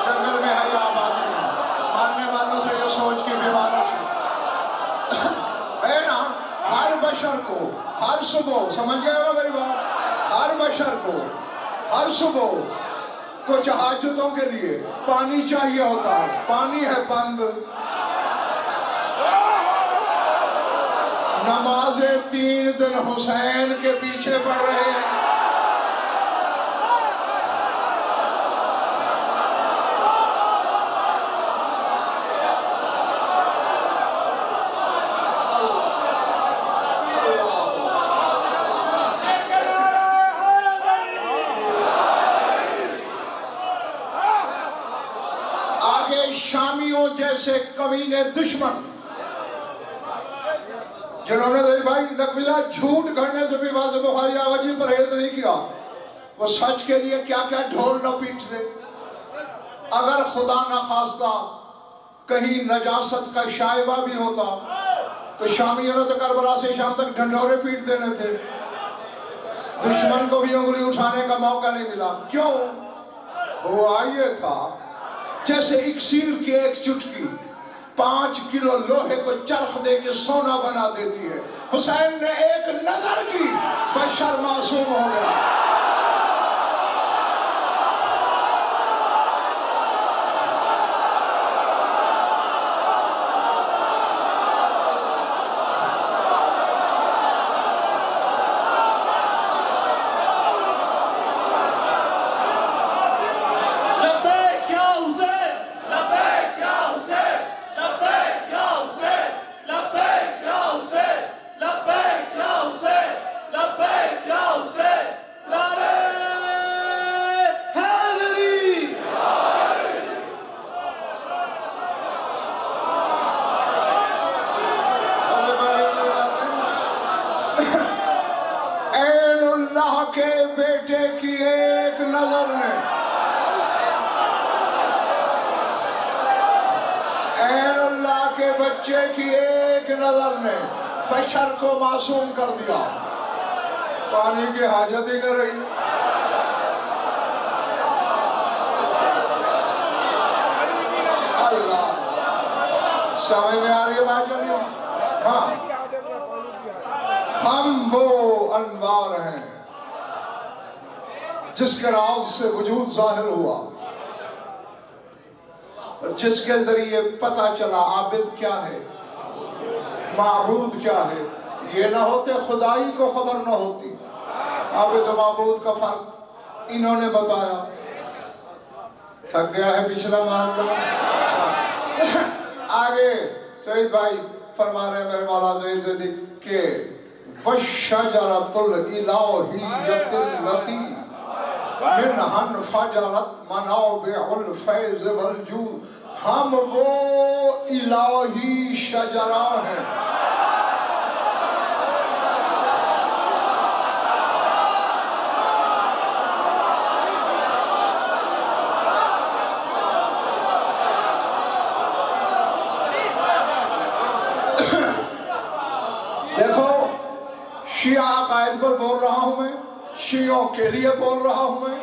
جنگل میں ہے یا آبادی میں. ماننے والوں سے یہ سوچ کی بیماری ہے نا، ہر بشر کو ہر صبح، سمجھ گئے ہو میری بات، ہر بشر کو ہر صبح کچھ حاجتوں کے لیے پانی چاہیے ہوتا ہے. پانی ہے بند. نمازیں 3 دن حسین کے پیچھے پڑھ رہے ہیں. شامیوں جیسے کمینے دشمن جنہوں نے بھائی نقبیہ جھوٹ گھڑنے سے بھی واضح بخاری آغاجی پرہیز نہیں کیا، وہ سچ کے لیے کیا کیا ڈھول نہ پیٹتے. اگر خدا نہ خواستہ کہیں نجاست کا شائبہ بھی ہوتا تو شامیوں نے تو کربلا سے شام تک ڈھنڈورے پیٹ دینے تھے. دشمن کو بھی انگلی اٹھانے کا موقع نہیں ملا. کیوں؟ وہ آئیے تھا جیسے اکسیر کی ایک چٹکی 5 کلو لوہے کو چرخ دے کے سونا بنا دیتی ہے. حسین نے ایک نظر کی، بشر معصوم ہو گیا. بچے کی ایک نظر نے بشر کو معصوم کر دیا. پانی کی حاجت ہی نہ رہی. اللہ سمجھ میں آ رہی ہے بات کرنی؟ ہاں ہم وہ انوار ہیں جس کے راز سے وجود ظاہر ہوا اور جس کے ذریعے پتہ چلا عابد کیا ہے، معبود کیا ہے. یہ نہ ہوتے خدائی کو خبر نہ ہوتی. عابد و معبود کا فرق انہوں نے بتایا. تھک گیا ہے پچھلا معاملہ. آگے سعید بھائی فرما رہے ہیں میرے مولا زہید زیدی کہ وَالشَّجَرَةُ الْإِلَٰهِيَّةِ الَّتِي مِنْهَا انْفَجَرَتْ مَنَابِعُ الْفَيْضِ وَالْجُودِ. ہم وہ الہی شجرہ ہیں دیکھو شیعہ عقائد پر بول رہا ہوں میں، شیعوں کے لیے بول رہا ہوں میں.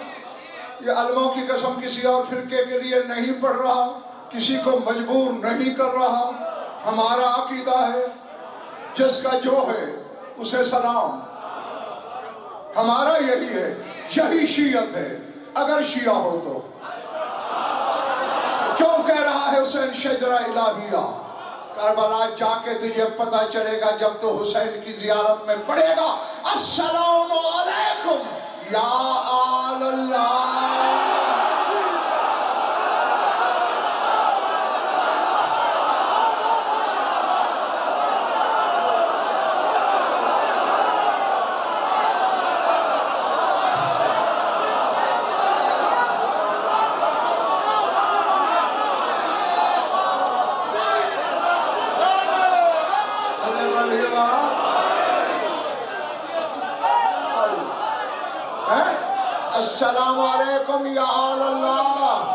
یہ علموں کی قسم کسی اور فرقے کے لیے نہیں پڑھ رہا، کسی کو مجبور نہیں کر رہا. ہمارا عقیدہ ہے جس کا جو ہے اسے سلام. ہمارا یہی ہے، یہی شیعت ہے اگر شیعہ ہو تو۔ کیوں کہہ رہا ہے حسین شجرہ الہیہ؟ کربلا جا کے تجھے پتہ چلے گا جب تو حسین کی زیارت میں پڑھے گا السلام علیکم یا آل اللہ۔ السلام علیکم یا آل اللہ۔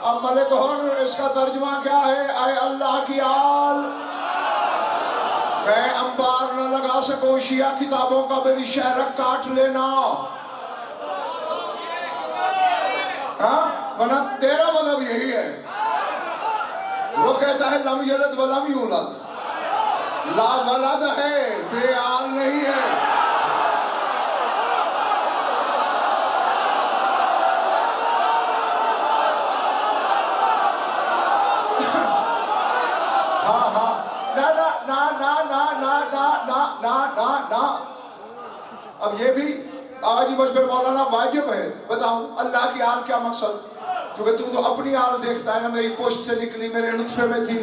اب ملک ہون اس کا ترجمہ کیا ہے؟ اے اللہ کی آل۔ میں انبار نہ لگا سکوں شیعہ کتابوں کا، میری شہرک کاٹ لینا، ہاں ورنہ تیرا مذہب یہی ہے۔ وہ کہتا ہے لم یلد ولم یولد، لا ولد ہے بے آل نہیں ہے۔ اب یہ بھی آج ہی مجھ پر مولانا واجب ہے بتاؤں اللہ کی آل کیا مقصد؟ چونکہ تو اپنی آل دیکھتا ہے نا، میری پشت سے نکلی، میرے نطفے میں تھی،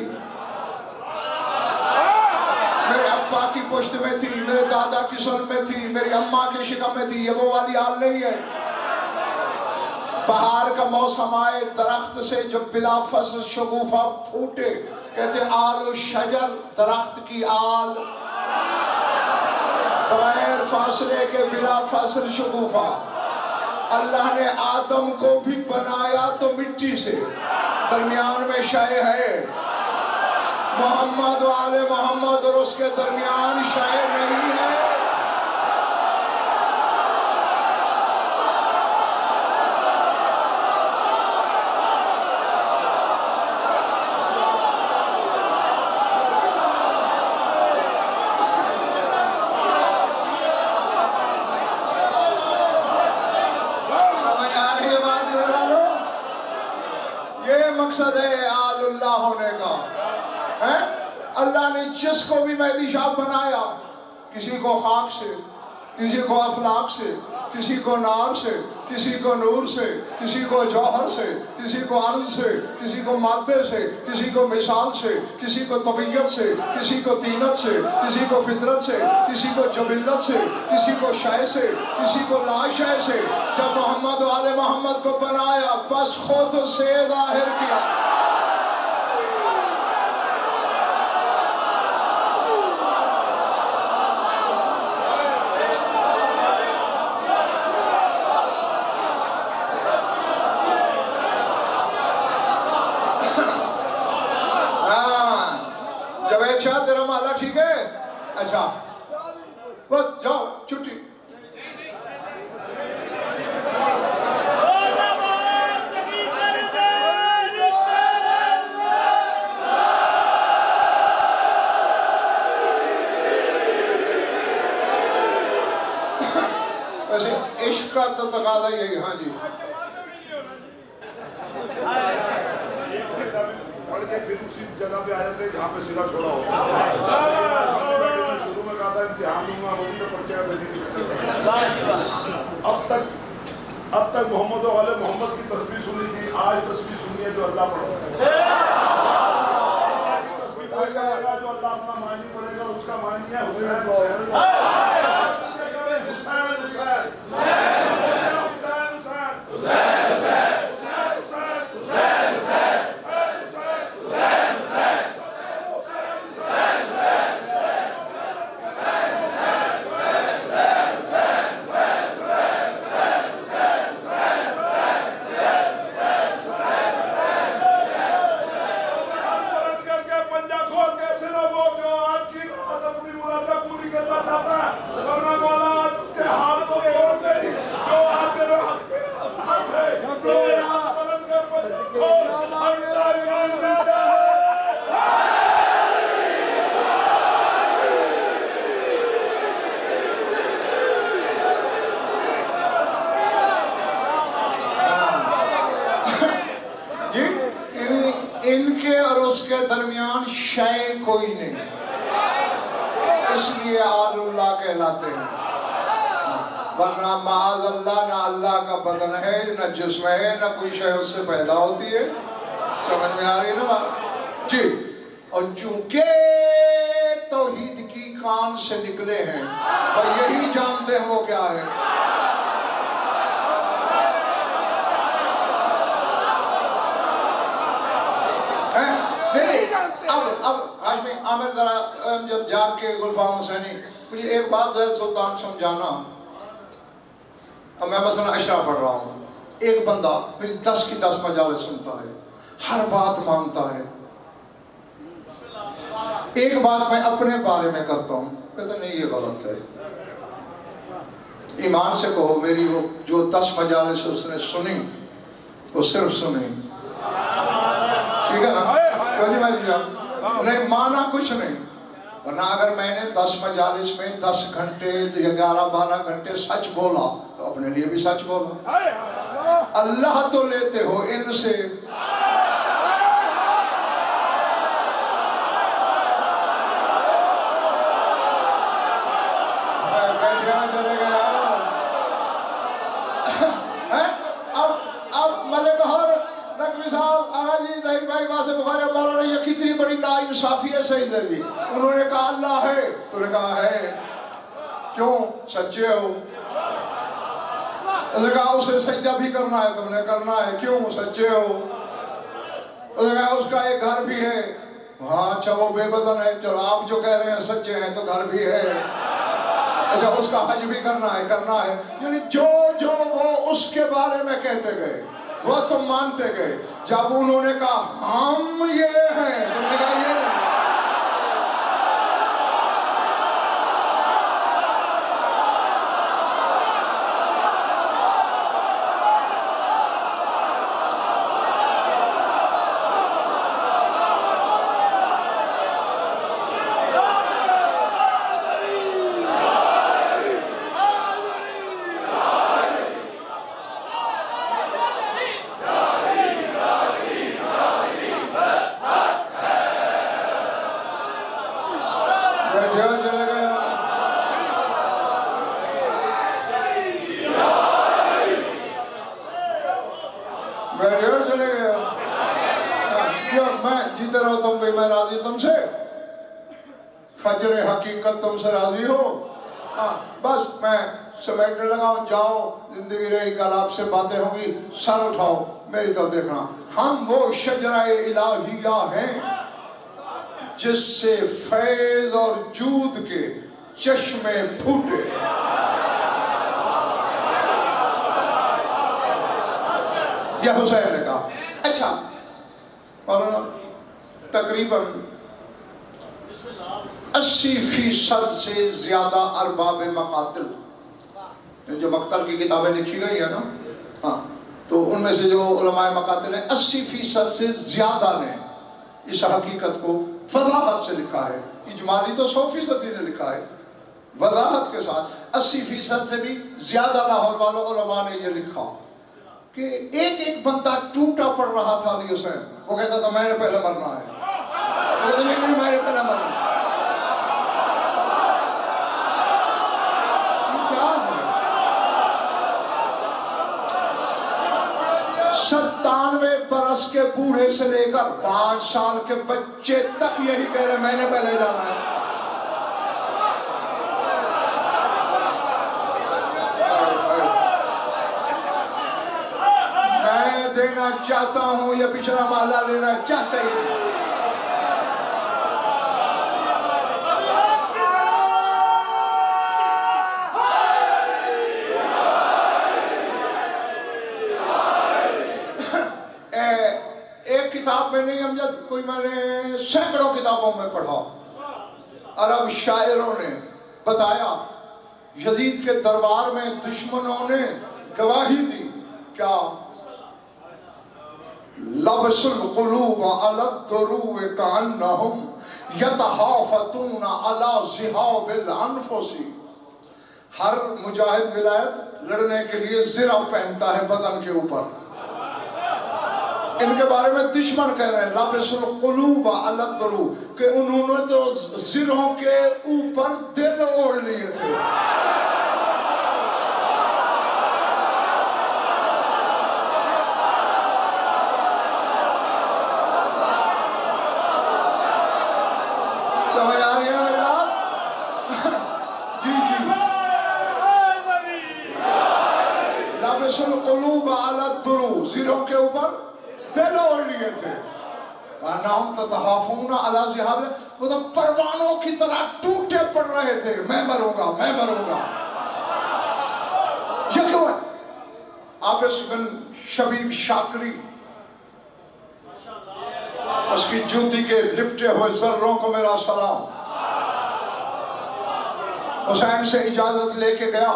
میرے ابا کی پشت میں تھی، میرے دادا کی سن میں تھی، میری اماں کی شکم میں تھی، یہ وہ والی آل نہیں ہے۔ بہار کا موسم آئے، درخت سے جب بلا فصل شگوفہ پھوٹے، کہتے آل و شجر، درخت کی آل، بغیر فاصلے کے بلا فصل شگوفہ۔ اللہ نے آدم کو بھی بنایا تو مٹی سے، درمیان میں شے ہے، محمد و آل محمد، اور اس کے درمیان شے نہیں ہے۔ مقصد ہے آل اللہ ہونے کا۔ اللہ نے جس کو بھی مہدی شاہ بنایا، کسی کو خاک سے، کسی کو افلاک سے، کسی کو نار سے، کسی کو نور سے، کسی کو جوہر سے، کسی کو عرض سے، کسی کو مادے سے، کسی کو مثال سے، کسی کو طبیعت سے، کسی کو طینت سے، کسی کو فطرت سے، کسی کو جبلت سے، کسی کو شے سے، کسی کو لا شے سے۔ جب محمد و آل محمد کو بنایا بس خود سے ظاہر کیا۔ اچھا تیرا مالا ٹھیک ہے؟ اچھا بس جاؤ چھٹی۔ ویسے عشق کا تو تقاضا یہی، ہاں جی کے پھر اسی جگہ پہ آ جاتے ہیں جہاں پہ سرا چھوڑا ہوتا ہے۔ شروع میں کہا تھا امتحان ہوں گا، ہوگی تو پرچہ دینے کی۔ اب تک محمد و آل محمد کی تسبیح سنی تھی، آج تسبیح سنی ہے جو اللہ پڑھا۔ اللہ کی تسبیح کوئی کرے گا جو اللہ اپنا معنی پڑھے گا، اس کا معنی ہے حسین حسین۔ شے کوئی نہیں، اس لیے آل اللہ کہلاتے ہیں، ورنہ معاذ اللہ نہ اللہ کا بدن ہے، نہ جسم ہے، نہ کوئی شے اس سے پیدا ہوتی ہے۔ سمجھ میں آ رہی ہے نا بات؟ جی، اور چونکہ توحید کی کان سے نکلے ہیں اور یہی جانتے ہیں وہ کیا ہے۔ اب ہاشمی عامر ذرا جب جا کے گلفام حسینی مجھے ایک بات زید سلطان سمجھانا۔ اب میں مثلا اشرا پڑھ رہا ہوں، ایک بندہ میری 10 کی 10 مجالس سنتا ہے، ہر بات مانتا ہے، ایک بات میں اپنے بارے میں کرتا ہوں، کہتا نہیں یہ غلط ہے۔ ایمان سے کہو میری وہ جو 10 مجالس اس نے سنی وہ صرف سنی، ٹھیک ہے نا؟ نہیں مانا کچھ نہیں، ورنہ اگر میں نے 10 مجالس میں 10 گھنٹے 11-12 گھنٹے سچ بولا تو اپنے لیے بھی سچ بولا۔ اللہ تو لیتے ہو ان سے، چلے گیا۔ اب ملک ہر نقوی صاحب آہا جی ظہیر بھائی واسے بخاری مولانا یہ کتنی بڑی نا انصافی ہے سعید علی، انہوں نے کہا اللہ ہے، تو نے کہا ہے، کیوں؟ سچے ہو۔ اس نے کہا اسے سجدہ بھی کرنا ہے، تم نے کرنا ہے، کیوں؟ سچے ہو۔ اس نے کہا اس کا ایک گھر بھی ہے، ہاں اچھا وہ بے بدن ہے، چلو آپ جو کہہ رہے ہیں سچے ہیں تو گھر بھی ہے، اچھا اس کا حج بھی کرنا ہے، کرنا ہے، یعنی جو وہ اس کے بارے میں کہتے گئے وہ تم مانتے گئے۔ جب انہوں نے کہا ہم یہ ہیں، تم نے کہا یہ نہیں۔ میں راضی تم سے، فجر حقیقت تم سے راضی ہو، بس میں سمیٹنے لگا ہوں، جاؤ زندگی رہی کل آپ سے باتیں ہوں گی، سر اٹھاؤ میری تو دیکھنا۔ ہم وہ شجرہ الہیہ ہیں جس سے فیض اور جود کے چشمے پھوٹے۔ یہ حسین نے کہا۔ اچھا مولانا تقریباً 80% سے زیادہ ارباب مقاتل، جو مقتل کی کتابیں لکھی گئی ہیں نا، ہاں تو ان میں سے جو علماء مقاتل ہیں 80% سے زیادہ نے اس حقیقت کو وضاحت سے لکھا ہے۔ اجمالی تو 100% ہی نے لکھا ہے، وضاحت کے ساتھ 80% سے بھی زیادہ لاہور والوں علماء نے یہ لکھا کہ ایک بندہ ٹوٹا پڑ رہا تھا علی حسین، وہ کہتا تھا میں نے پہلے مرنا ہے، وہ کہتا نہیں میں نے پہلے مرنا ہے۔ یہ کیا ہے؟ 97 برس کے بوڑھے سے لے کر 5 سال کے بچے تک یہی کہہ رہے میں نے پہلے جانا ہے۔ میں دینا چاہتا ہوں، یہ پچھلا محلہ لینا چاہتا ہی نہیں۔ ایک کتاب میں نہیں امجد، کوئی میں نے سینکڑوں کتابوں میں پڑھا، عرب شاعروں نے بتایا یزید کے دربار میں دشمنوں نے گواہی دی کیا؟ لبس القلوب علی الدروع کانہم یتحافتون علی ذہاب الانفس۔ ہر مجاہد ولایت لڑنے کے لیے زرہ پہنتا ہے بدن کے اوپر، ان کے بارے میں دشمن کہہ رہے ہیں لابس القلوب علی الدروع کہ انہوں نے تو سروں کے اوپر دل اوڑھ لیے تھے. سمجھ آ رہی ہے میری بات؟ جی جی. لابس القلوب علی الدروع سروں کے اوپر دل اوڑھ لیے تھے. وَأَنَّهُمْ تَتَخَافُونَ عَلَى ذِهَابٍ وہ تو پروانوں کی طرح ٹوٹے پڑ رہے تھے. میں مروں گا میں مروں گا. یہ کیوں ہے؟ عابس بن شبیب شاکری اس کی جوتی کے لپٹے ہوئے ذروں کو میرا سلام. حسین سے اجازت لے کے گیا.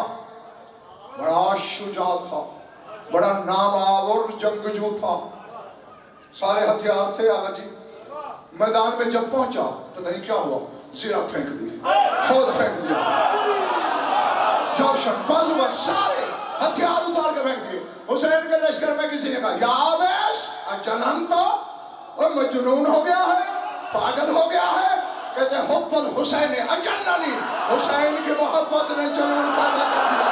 بڑا شجاع تھا, بڑا نامآور جنگجو تھا, سارے ہتھیار تھے. آقا جی میدان میں جب پہنچا پتہ نہیں کیا ہوا, زیرہ پھینک دی, خود پھینک دیا, جوشن بازو سارے ہتھیار اتار کے پھینک دیے. حسین کے لشکر میں کسی نے کہا یا عابس اجننتا, اور مجنون ہو گیا ہے, پاگل ہو گیا ہے. کہتے حب الحسین اجننی, حسین کی محبت نے جنون پیدا کر دیا.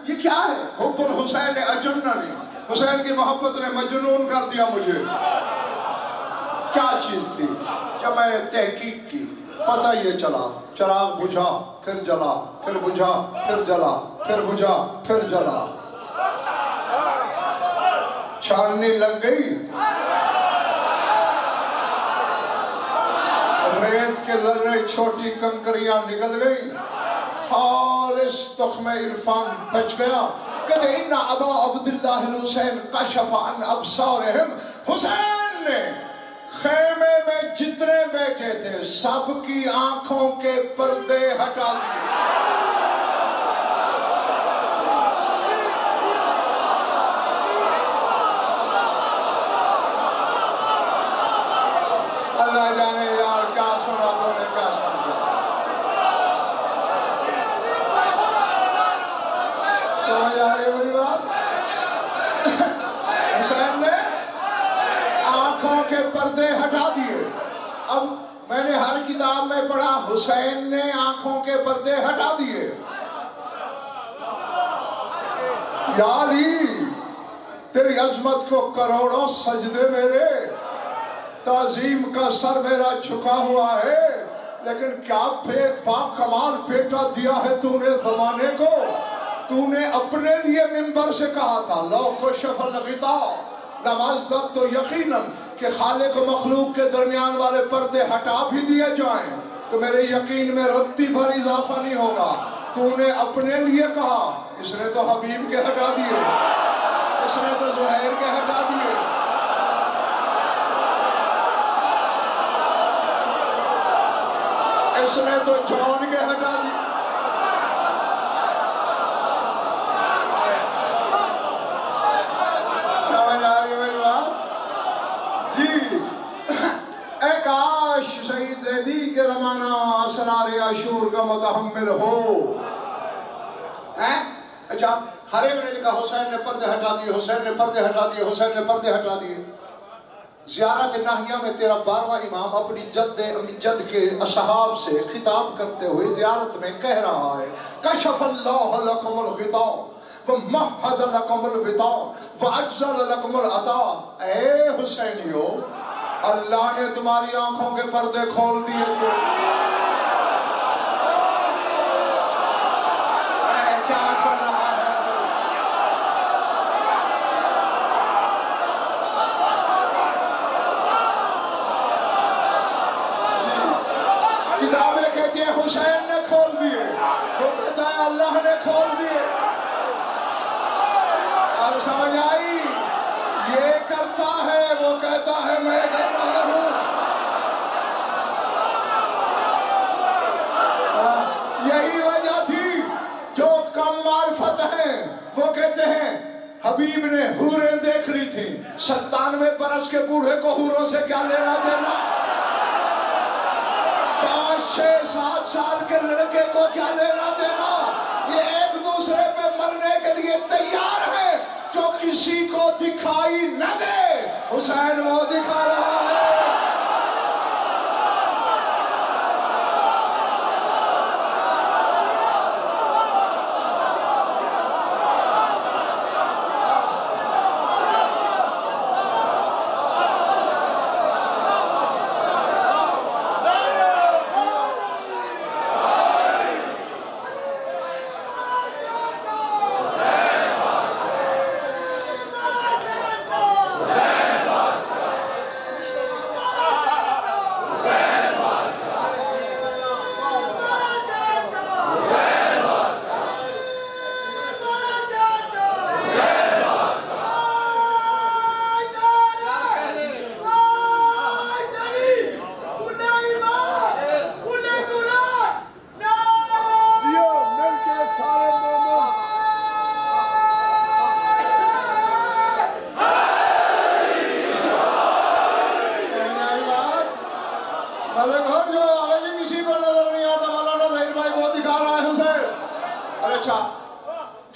یہ کیا ہے؟ حب الحسین اجننی, حسین کی محبت نے مجنون کر دیا مجھے. کیا چیز تھی؟ جب میں نے تحقیق کی پتہ یہ چلا, چراغ بجھا پھر جلا, پھر بجھا پھر جلا, پھر بجھا پھر جلا. چھاننی لگ گئی, ریت کے ذرے چھوٹی کنکریاں نکل گئی, خالص تخم عرفان بچ گیا. کہتے ان ابا عبداللہ الحسین کشف عن ابصارہم, حسین نے خیمے میں جتنے بیٹھے تھے سب کی آنکھوں کے پردے ہٹا دیے. اللہ جانے یار کیا سنا تو نے کیا سمجھا. سمجھ آ رہی ہے میری بات؟ حسین نے آنکھوں کے پردے ہٹا دیے. اب میں نے ہر کتاب میں پڑھا حسین نے آنکھوں کے پردے ہٹا دیے. یا علی تیری عظمت کو کروڑوں سجدے میرے, تعظیم کا سر میرا جھکا ہوا ہے, لیکن کیا با کمال بیٹا دیا ہے تو نے زمانے کو. تو نے اپنے لیے منبر سے کہا تھا لو کشف الغطاء لمازدد, تو یقیناً کہ خالق و مخلوق کے درمیان والے پردے ہٹا بھی دیے جائیں تو میرے یقین میں رتی بھر اضافہ نہیں ہوگا. تو نے اپنے لیے کہا, اس نے تو حبیب کے ہٹا دیے, اس نے تو زہیر کے ہٹا دیے. اس نے تو جان کے ہٹا دی. سمجھ آ رہی ہے میری بات؟ جی اے کاش شہید زیدی کے زمانہ اسرار عاشور کا متحمل ہو. اچھا ہر ایک نے لکھا حسین نے پردے ہٹا دیے, حسین نے پردے ہٹا دیے, حسین نے پردے ہٹا دیے. زیارت ناہیہ میں تیرا 12واں امام اپنی جد کے اصحاب سے خطاب کرتے ہوئے زیارت میں کہہ رہا ہے کشف اللہ لکم الغطاء ومہد لکم الغطاء واجزل لکم العطاء. اے حسینیو, اللہ نے تمہاری آنکھوں کے پردے کھول دیے تھے. کیا سن رہا ہے؟ کتابیں کہتی ہیں حسین نے کھول دیے, وہ کہتا ہے اللہ نے کھول دیے. اب سمجھ آئی؟ یہ وہ کہتا ہے میں کر رہا ہوں. یہی وجہ تھی جو کم معرفت ہیں وہ کہتے ہیں حبیب نے حوریں دیکھ لی تھی. 97 برس کے بوڑھے کو حوروں سے کیا لینا دینا؟ 5 6 7 سال کے لڑکے کو کیا لینا دینا؟ یہ ایک دوسرے پہ مرنے کے لیے تیار ہے. جو کسی کو دکھائی نہ دے حسین وہ دکھا رہا ہے.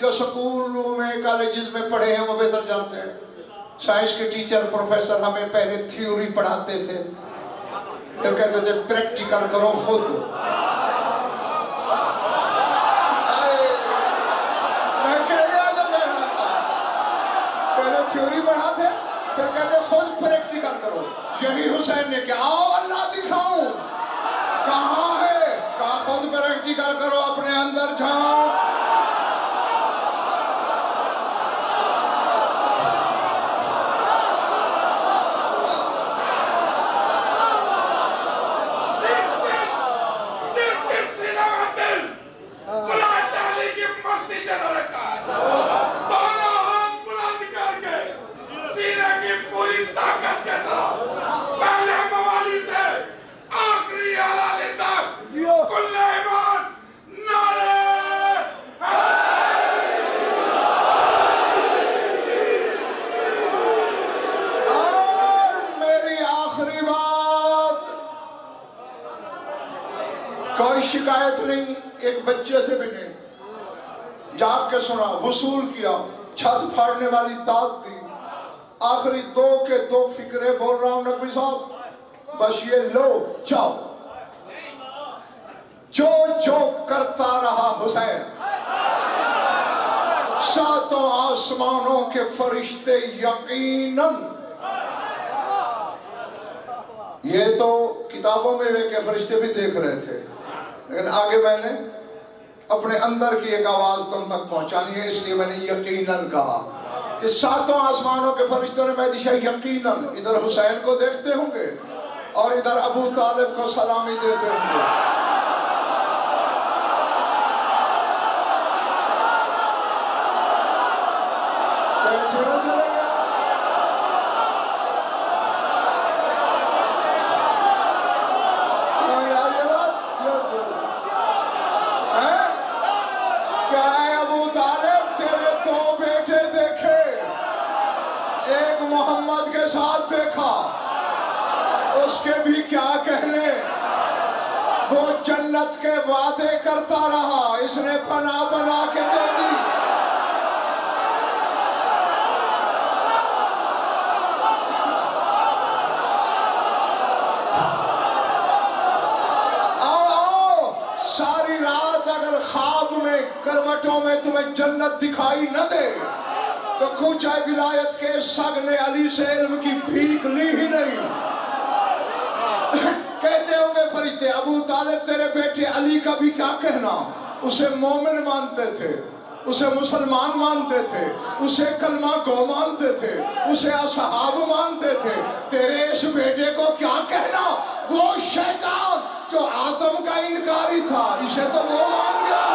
جو سکولوں میں کالجز میں پڑھے ہیں وہ بہتر جانتے ہیں. سائنس کے ٹیچر پروفیسر ہمیں پہلے تھیوری پڑھاتے تھے پھر کہتے تھے پریکٹیکل کرو خود. میں کہنا تھا پہلے تھیوری پڑھاتے پھر کہتے خود پریکٹیکل کرو. یہی حسین نے کہا آؤ اللہ دکھاؤں. کہاں ہے؟ کہا خود پریکٹیکل کرو اپنے اندر جاؤ. کوئی شکایت نہیں ایک بچے سے بھی نہیں. جاگ کے سنا وصول کیا چھت پھاڑنے والی داد دی. آخری 2 کے 2 فکرے بول رہا ہوں نقوی صاحب بس یہ لو جاؤ. جو کرتا رہا حسین 7 آسمانوں کے فرشتے یقیناً. یہ تو کتابوں میں کے فرشتے بھی دیکھ رہے تھے لیکن آگے میں نے اپنے اندر کی ایک آواز تم تک پہنچانی ہے اس لیے میں نے یقیناً کہا کہ 7 آسمانوں کے فرشتوں نے مہدی شاہ یقیناً ادھر حسین کو دیکھتے ہوں گے اور ادھر ابو طالب کو سلامی دیتے ہوں گے. محمد کے ساتھ دیکھا اس کے بھی کیا کہنے. وہ جنت کے وعدے کرتا رہا اس نے پناہ بنا کے دے دی. آؤ ساری رات اگر خواب میں کروٹوں میں تمہیں جنت دکھائی نہ دے تو کوچہ ولایت کے سگ نے علی سے علم کی بھیک لی ہی نہیں. کہتے ہوں گے فرشتے ابو طالب تیرے بیٹے علی کا بھی کیا کہنا. اسے مومن مانتے تھے اسے مسلمان مانتے تھے اسے کلمہ گو مانتے تھے اسے اصحاب مانتے تھے. تیرے اس بیٹے کو کیا کہنا. وہ شیطان جو آدم کا انکاری تھا اسے تو وہ مان گیا.